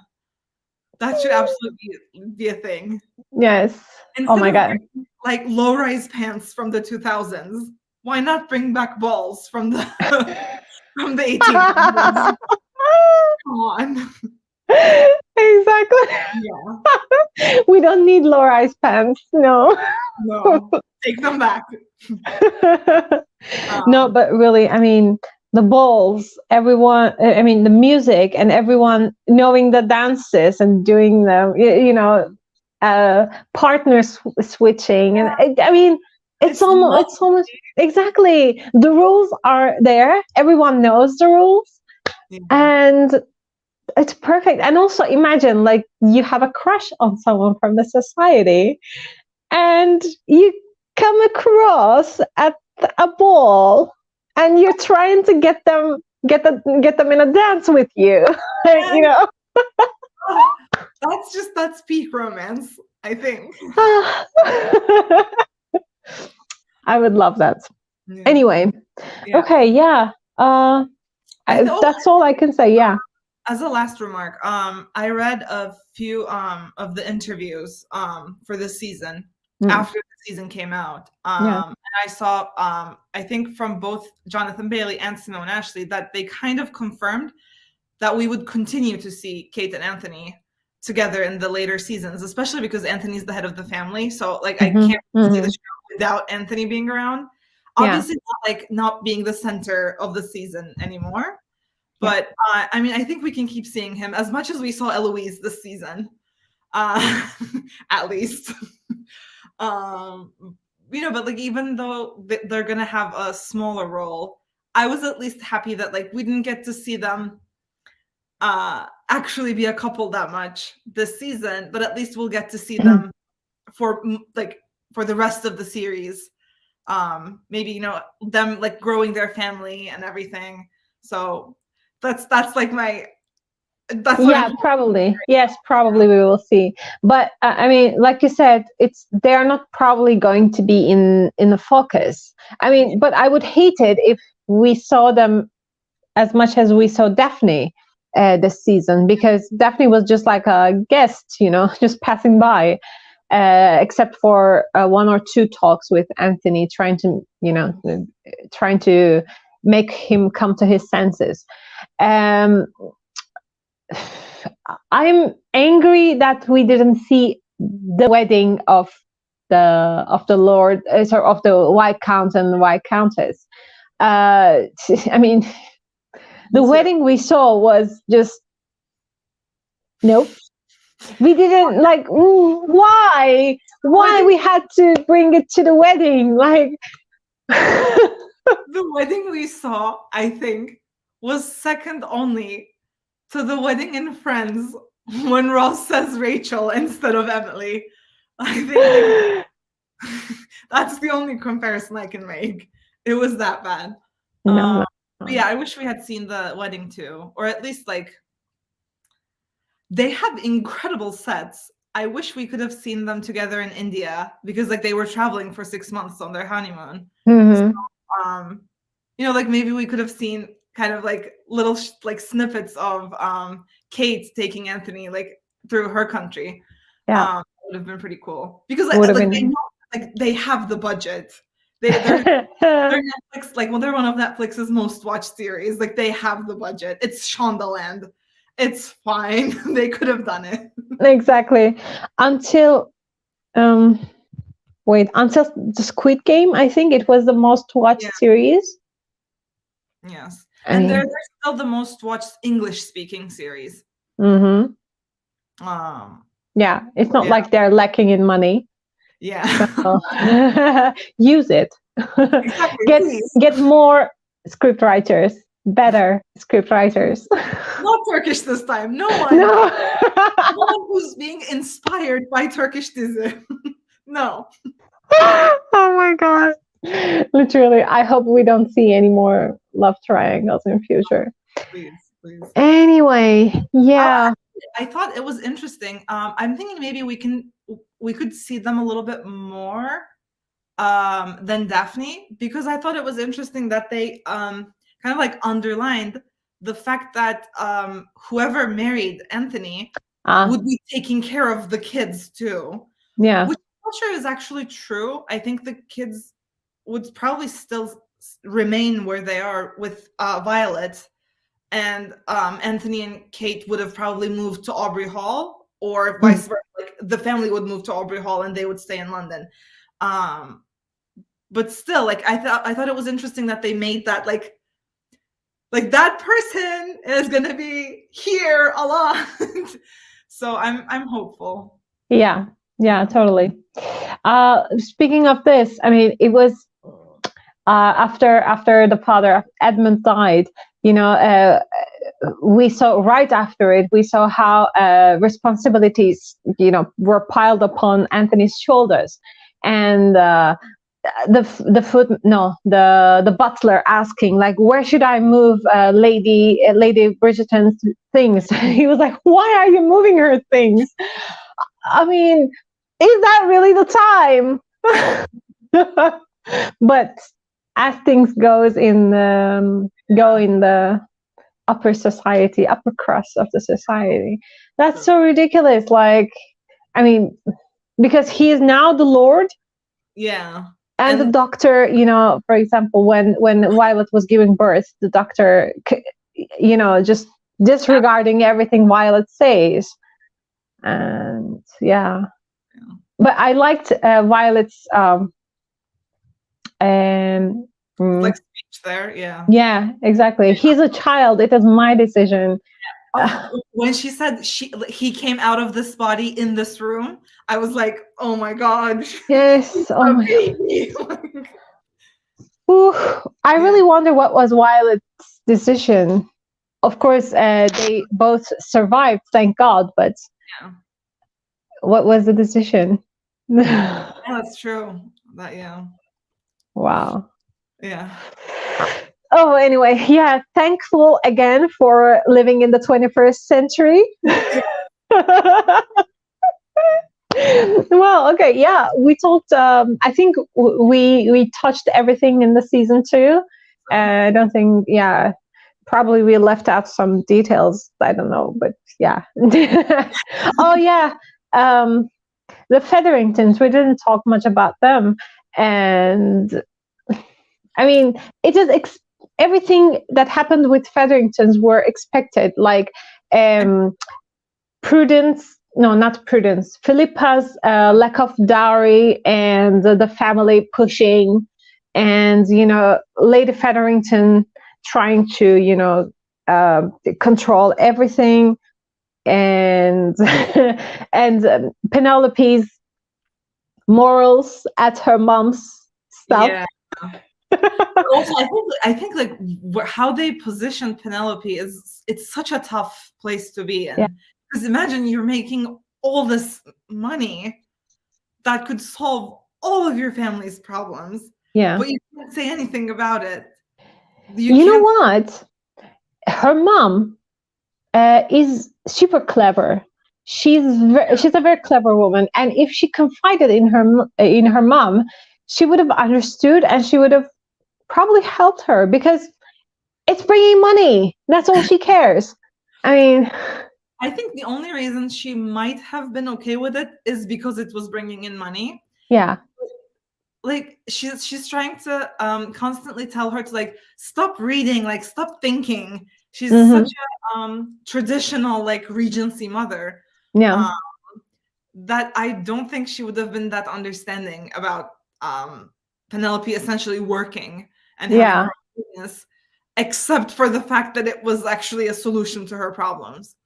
that should absolutely be a thing. Yes. Instead oh my God. Like low-rise pants from the 2000s. Why not bring back balls from the 1800s? Come on. Exactly. Yeah. We don't need low-rise pants. No. No. Take them back. No, but really, I mean, the balls, everyone, I mean, the music and everyone knowing the dances and doing them, partner switching. And I mean, it's almost exactly, the rules are there. Everyone knows the rules. Yeah. And it's perfect. And also imagine like you have a crush on someone from the society and you come across at a ball and you're trying to get them in a dance with you. That's peak romance, I think. I would love that. Yeah. Anyway, okay, yeah. That's all I can say. Yeah. As a last remark, I read a few of the interviews for this season after the season came out. And I saw I think from both Jonathan Bailey and Simone Ashley that they kind of confirmed that we would continue to see Kate and Anthony together in the later seasons, especially because Anthony's the head of the family. So like I can't see the show without Anthony being around. Obviously not being the center of the season anymore. But I mean, I think we can keep seeing him as much as we saw Eloise this season, at least. But like even though they're gonna have a smaller role, I was at least happy that like we didn't get to see them actually be a couple that much this season, but at least we'll get to see them for the rest of the series. Maybe them like growing their family and everything. So that's like my probably. Yes, probably we will see. But I mean, like you said, they're not probably going to be in the focus. I mean, but I would hate it if we saw them as much as we saw Daphne this season, because Daphne was just like a guest, just passing by, except for one or two talks with Anthony, trying to make him come to his senses. I'm angry that we didn't see the wedding of the Lord, of the White Count and the White Countess. I mean, the wedding we saw was just nope. We didn't like. Why we had to bring it to the wedding? Like the wedding we saw, I think, was second only to the wedding in Friends when Ross says Rachel instead of Emily. I think that's the only comparison I can make. It was that bad. No. Yeah, I wish we had seen the wedding too, or at least like they have incredible sets. I wish we could have seen them together in India because like they were traveling for 6 months on their honeymoon. So, like maybe we could have seen kind of like little like snippets of Kate taking Anthony like through her country. Would have been pretty cool because they have the budget. They're Netflix, like they're one of Netflix's most watched series. Like they have the budget. It's Shondaland. It's fine. They could have done it. Exactly. Until the Squid Game, I think it was the most watched series. Yes. And they're still the most watched English speaking series. Yeah, it's not like they're lacking in money. Yeah. So, use it. Exactly, get more script writers, better script writers. Not Turkish this time. No one. No one who's being inspired by Turkish dizi. No. Oh my god. Literally, I hope we don't see any more love triangles in future. Please. Anyway, yeah. I thought it was interesting. I'm thinking maybe we could see them a little bit more than Daphne, because I thought it was interesting that they kind of like underlined the fact that whoever married Anthony would be taking care of the kids too. Yeah. Which I'm not sure is actually true. I think the kids would probably still remain where they are with Violet and Anthony and Kate would have probably moved to Aubrey Hall, or vice versa. Like the family would move to Aubrey Hall and they would stay in London. But still, like I thought it was interesting that they made that like that person is gonna be here a lot. So I'm hopeful. Yeah, totally. Speaking of this, I mean, it was after the father Edmund died. We saw right after it. We saw how responsibilities, were piled upon Anthony's shoulders, and the butler asking, like, where should I move Lady Bridgerton's things? He was like, why are you moving her things? I mean, is that really the time? But as things goes in the upper crust of the society, that's so ridiculous. Like, I mean, because he is now the Lord. Yeah. And the doctor, for example, when Violet was giving birth, the doctor, just disregarding everything Violet says. And yeah. But I liked Violet's like speech there. Yeah, exactly. He's a child. It is my decision. When she said he came out of this body in this room, I was like, oh my god. Yes. Oh my god. Ooh, I really wonder what was Violet's decision. Of course, they both survived, thank God. But what was the decision? Yeah, that's true. Wow. Yeah. Oh, anyway, yeah. Thankful again for living in the 21st century. Well, okay, yeah. We talked. I think we touched everything in the season 2. I don't think. Yeah, probably we left out some details. I don't know, but yeah. Oh yeah. The Featheringtons. We didn't talk much about them, and I mean, it is everything that happened with Featheringtons were expected. Like Prudence. No, not Prudence. Philippa's lack of dowry and the family pushing, and Lady Featherington trying to control everything, and and Penelope's morals at her mom's stuff. Yeah. Also, I think like how they positioned Penelope it's such a tough place to be in. Yeah. Because imagine you're making all this money that could solve all of your family's problems. Yeah. But you can't say anything about it. You know what? Her mom is super clever. She's a very clever woman, and if she confided in her mom, she would have understood, and she would have probably helped her, because it's bringing money. That's all she cares. I mean, I think the only reason she might have been okay with it is because it was bringing in money. Yeah. Like she's trying to constantly tell her to like stop reading, like stop thinking. She's such a traditional like Regency mother. Yeah. That I don't think she would have been that understanding about Penelope essentially working and having her own business, except for the fact that it was actually a solution to her problems.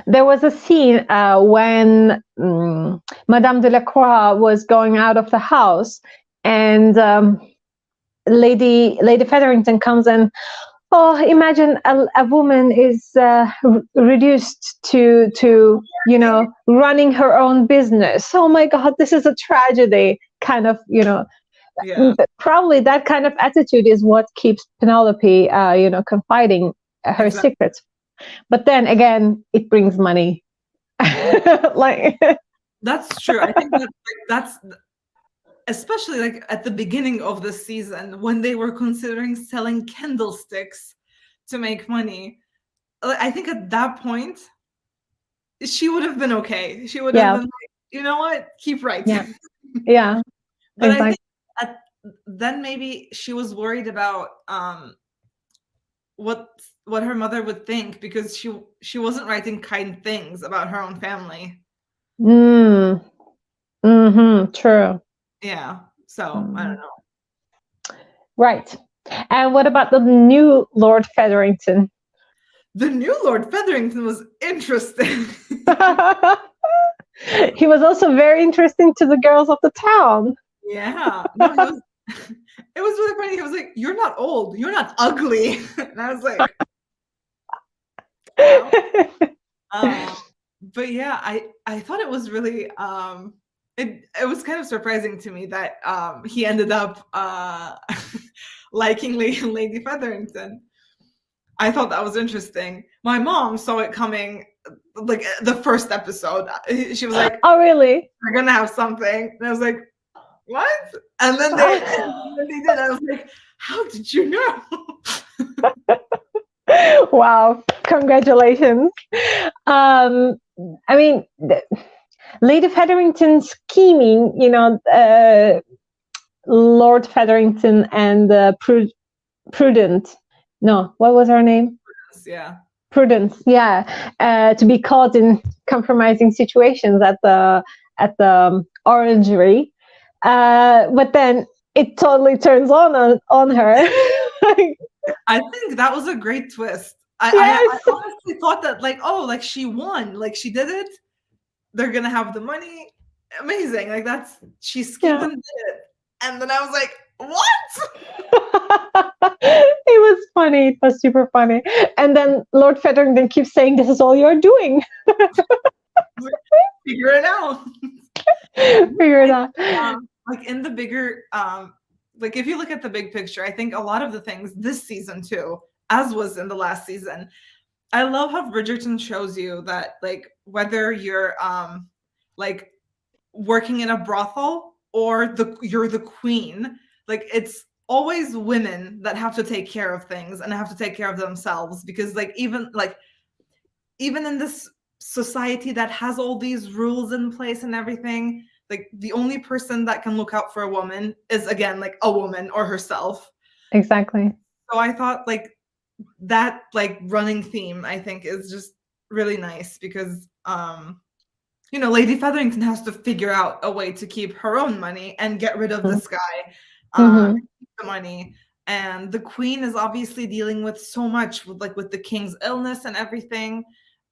There was a scene when Madame de la Croix was going out of the house, and Lady Featherington comes in. Oh, imagine a woman is reduced to running her own business. Oh my God, this is a tragedy. Kind of, probably that kind of attitude is what keeps Penelope, confiding her secrets. But then again, it brings money. Like that's true. I think that's especially like at the beginning of the season when they were considering selling candlesticks to make money. I think at that point she would have been okay. She would have been like, you know what, keep writing. Yeah. But exactly. I think then maybe she was worried about what her mother would think, because she wasn't writing kind things about her own family. True. Yeah. So I don't know. Right. And what about the new Lord Featherington? The new Lord Featherington was interesting. He was also very interesting to the girls of the town. Yeah. No, it was really funny. He was like, "You're not old. You're not ugly." And I was like, but yeah, I thought it was really it was kind of surprising to me that he ended up liking Lady Featherington. I thought that was interesting. My mom saw it coming, like the first episode. She was like, "Oh, really? We're gonna have something." And I was like, "What?" And then they did. I was like, "How did you know?" Wow! Congratulations. I mean, Lady Featherington's scheming, Lord Featherington and Prudent. No, what was her name? Yeah. Prudence, yeah, to be caught in compromising situations at the orangery, but then it totally turns on her. I think that was a great twist. I honestly thought that, like, oh, like she won, like she did it. They're gonna have the money. Amazing, like she schemed and did it. And then I was like, what? It was funny. It was super funny. And then Lord Featherington keeps saying, "This is all you're doing." Figure it out. Figure it out. Like in the bigger, like if you look at the big picture, I think a lot of the things this season too, as was in the last season, I love how Bridgerton shows you that, like, whether you're like working in a brothel or you're the queen, like it's always women that have to take care of things and have to take care of themselves, because like even in this society that has all these rules in place and everything, like the only person that can look out for a woman is, again, like a woman or herself. Exactly. So I thought like that, like, running theme, I think, is just really nice, because Lady Featherington has to figure out a way to keep her own money and get rid of this guy, keep the money. And the queen is obviously dealing with so much with the king's illness and everything,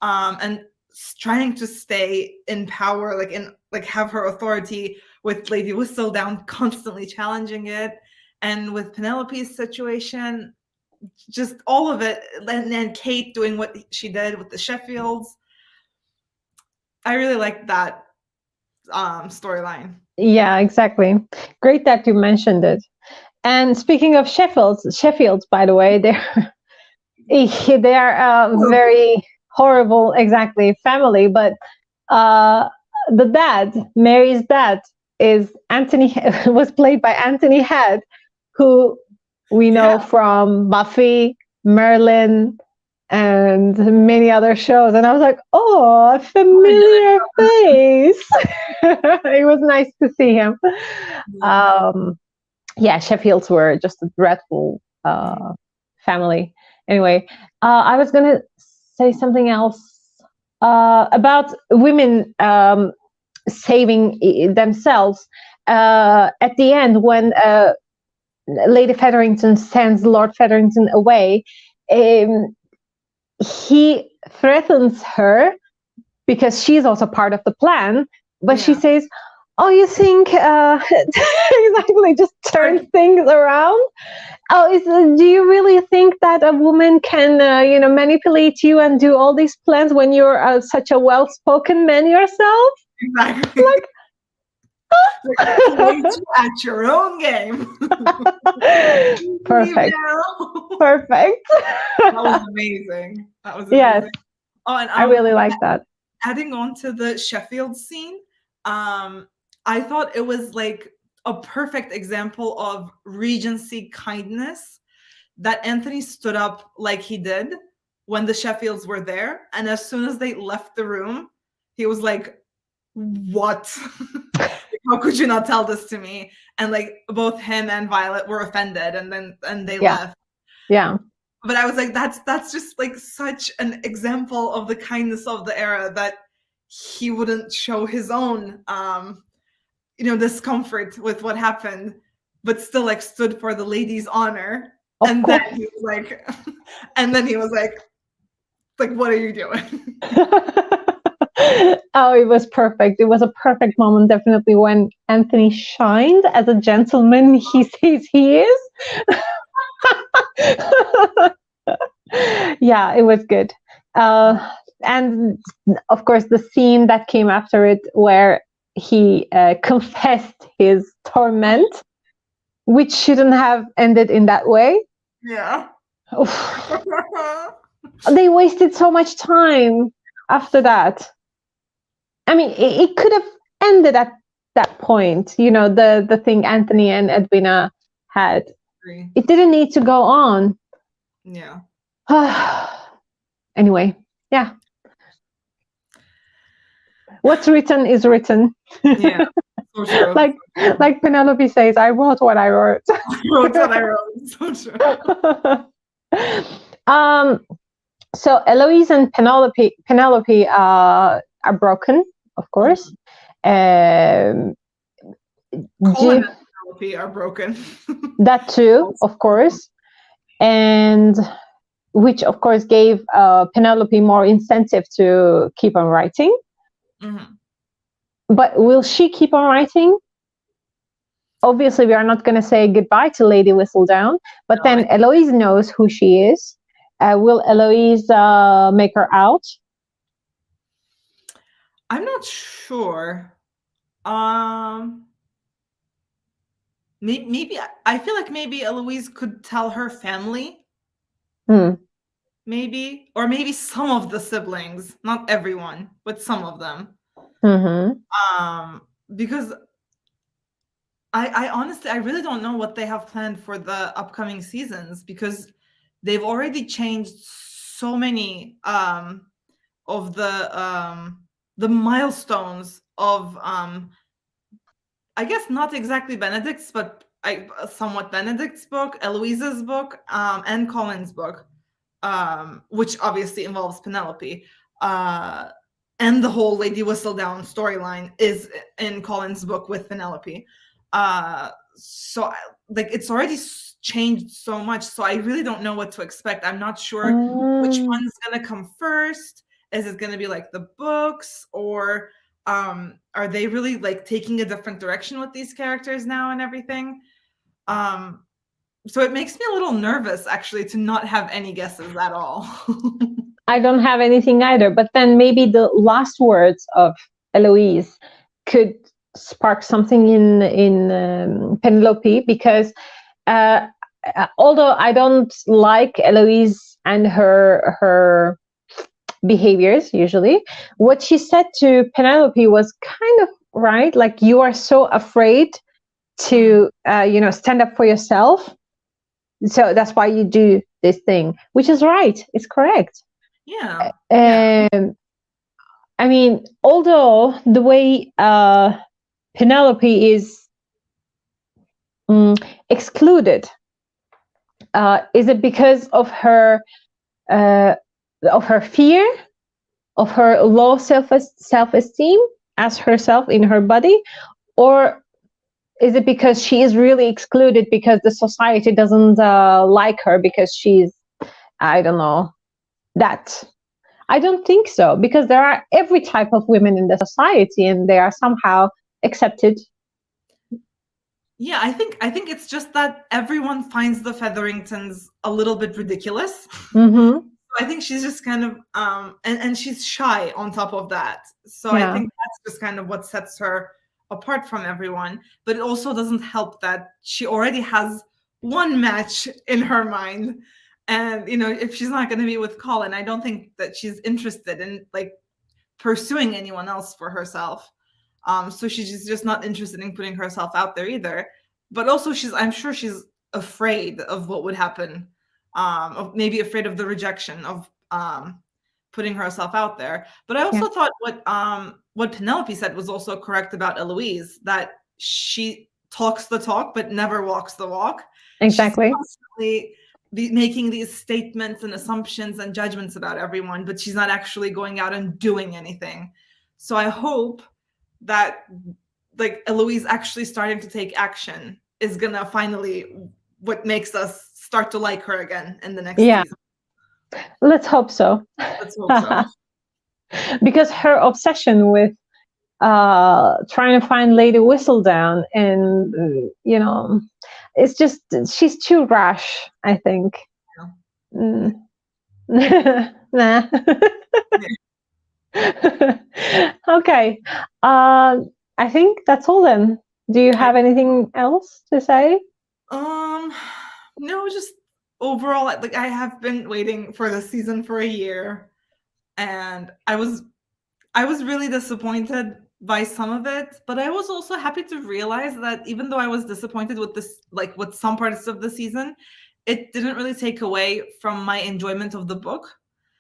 and trying to stay in power, have her authority, with Lady Whistledown constantly challenging it, and with Penelope's situation, just all of it, and Kate doing what she did with the Sheffields. I really like that storyline. Yeah, exactly. Great that you mentioned it. And speaking of Sheffields, by the way, they're very horrible, exactly, family. But the dad, Mary's dad, was played by Anthony Head, who we know from Buffy, Merlin, and many other shows. And I was like, oh, a familiar face. It was nice to see him. Sheffields were just a dreadful family. Anyway, I was going to say something else about women saving themselves. At the end, when Lady Featherington sends Lord Featherington away, he threatens her because she's also part of the plan, but she says, "Oh, you think exactly, just turn things around? Do you really think that a woman can manipulate you and do all these plans when you're such a well-spoken man yourself?" Exactly. Like, at your own game. Perfect. That was amazing. Yes. Oh, and I really like that. Adding on to the Sheffield scene, I thought it was like a perfect example of Regency kindness, that Anthony stood up like he did when the Sheffields were there, and as soon as they left the room, he was like, "What? How could you not tell this to me?" And like both him and Violet were offended, and they left. Yeah. But I was like, that's just like such an example of the kindness of the era, that he wouldn't show his own discomfort with what happened, but still like stood for the lady's honor. And then he was like, what are you doing? Oh, it was perfect. It was a perfect moment, definitely, when Anthony shined as a gentleman he says he is. Yeah, it was good. And of course, the scene that came after it, where he confessed his torment, which shouldn't have ended in that way. Yeah. They wasted so much time after that. I mean, it could have ended at that point, the thing Anthony and Edwina had. It didn't need to go on. Yeah. Anyway, yeah. What's written is written. Yeah. So true. Like Penelope says, I wrote what I wrote. I wrote what I wrote. So true. So Eloise and Penelope are broken, of course. Colin and Penelope are broken. That too, of course. And which, of course, gave Penelope more incentive to keep on writing. Mm-hmm. But will she keep on writing? Obviously, we are not going to say goodbye to Lady Whistledown, but then Eloise knows who she is. Will Eloise make her out? I'm not sure. Maybe I feel like maybe Eloise could tell her family. Maybe, or maybe some of the siblings, not everyone, but some of them. Mm-hmm. Because I honestly, I really don't know what they have planned for the upcoming seasons, because they've already changed so many of the milestones of I guess not exactly Benedict's, but somewhat Benedict's book, Eloise's book, and Colin's book, which obviously involves Penelope. And the whole Lady Whistledown storyline is in Colin's book with Penelope. So it's already changed so much. So I really don't know what to expect. I'm not sure which one's going to come first. Is it going to be like the books, or are they really like taking a different direction with these characters now and everything? So it makes me a little nervous, actually, to not have any guesses at all. I don't have anything either, but then maybe the last words of Eloise could spark something in Penelope, because although I don't like Eloise and her behaviors usually, what she said to Penelope was kind of right. Like, you are so afraid to stand up for yourself, so that's why you do this thing, which is right. It's correct. Yeah. I mean, although the way Penelope is excluded, is it because of her fear, of her low self-esteem as herself in her body, or is it because she is really excluded because the society doesn't like her because she's, I don't know, that? I don't think so, because there are every type of women in the society and they are somehow accepted. Yeah, I think it's just that everyone finds the Featheringtons a little bit ridiculous. Mm-hmm. I think she's just kind of and she's shy on top of that. So I think that's just kind of what sets her apart from everyone. But it also doesn't help that she already has one match in her mind. And if she's not going to be with Colin, I don't think that she's interested in like pursuing anyone else for herself. So she's just not interested in putting herself out there either. But also I'm sure she's afraid of what would happen. Of maybe afraid of the rejection of putting herself out there. But I also thought what Penelope said was also correct about Eloise, that she talks the talk but never walks the walk. Exactly. She's constantly making these statements and assumptions and judgments about everyone, but she's not actually going out and doing anything. So I hope that like Eloise actually starting to take action is gonna finally what makes us start to like her again in the next season. Let's hope so. Let's hope so. Because her obsession with trying to find Lady Whistledown, and you know, it's just she's too rash, I think. Yeah. Nah. Okay. I think that's all then. Do you have anything else to say? No, just overall, like I have been waiting for this season for a year, and I was really disappointed by some of it, but I was also happy to realize that even though I was disappointed with this, like with some parts of the season, it didn't really take away from my enjoyment of the book.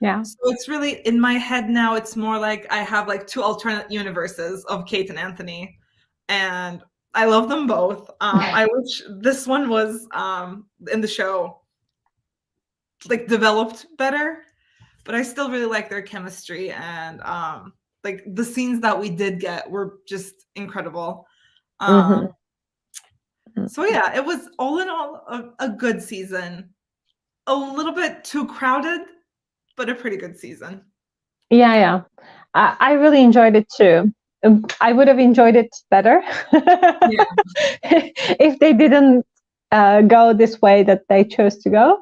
Yeah. So it's really in my head now, it's more like I have like two alternate universes of Kate and Anthony, and I love them both. I wish this one was in the show like developed better, but I still really like their chemistry, and like the scenes that we did get were just incredible. So yeah, it was all in all a good season. A little bit too crowded, but a pretty good season. Yeah. I really enjoyed it too. I would have enjoyed it better if they didn't go this way that they chose to go.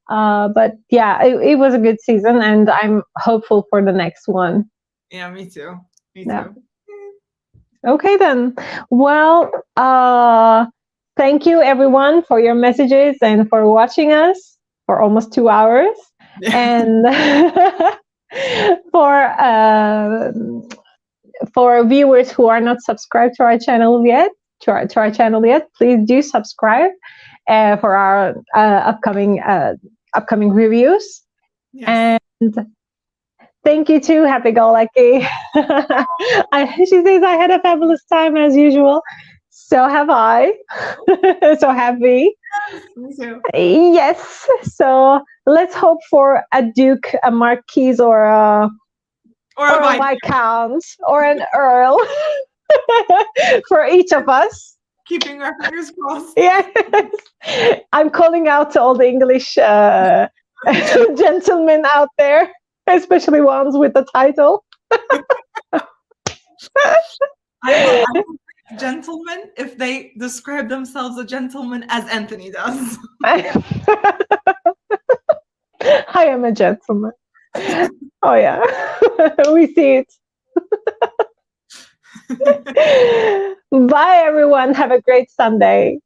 But yeah, it was a good season, and I'm hopeful for the next one. Yeah, me too. Me too. Okay then. Well, thank you everyone for your messages and for watching us for almost 2 hours. And for viewers who are not subscribed to our channel yet, please do subscribe for our upcoming reviews. Yes. And thank you too, Happy Go Lucky. She says I had a fabulous time as usual. So have I. So happy. Me too. Yes. So let's hope for a Duke, a Marquise, or a Viscount, or an Earl for each of us. Keeping our fingers crossed. Yes. I'm calling out to all the English gentlemen out there, especially ones with the title. I will gentlemen if they describe themselves a gentleman as Anthony does. I am a gentleman. Oh yeah. We see it. Bye everyone. Have a great Sunday.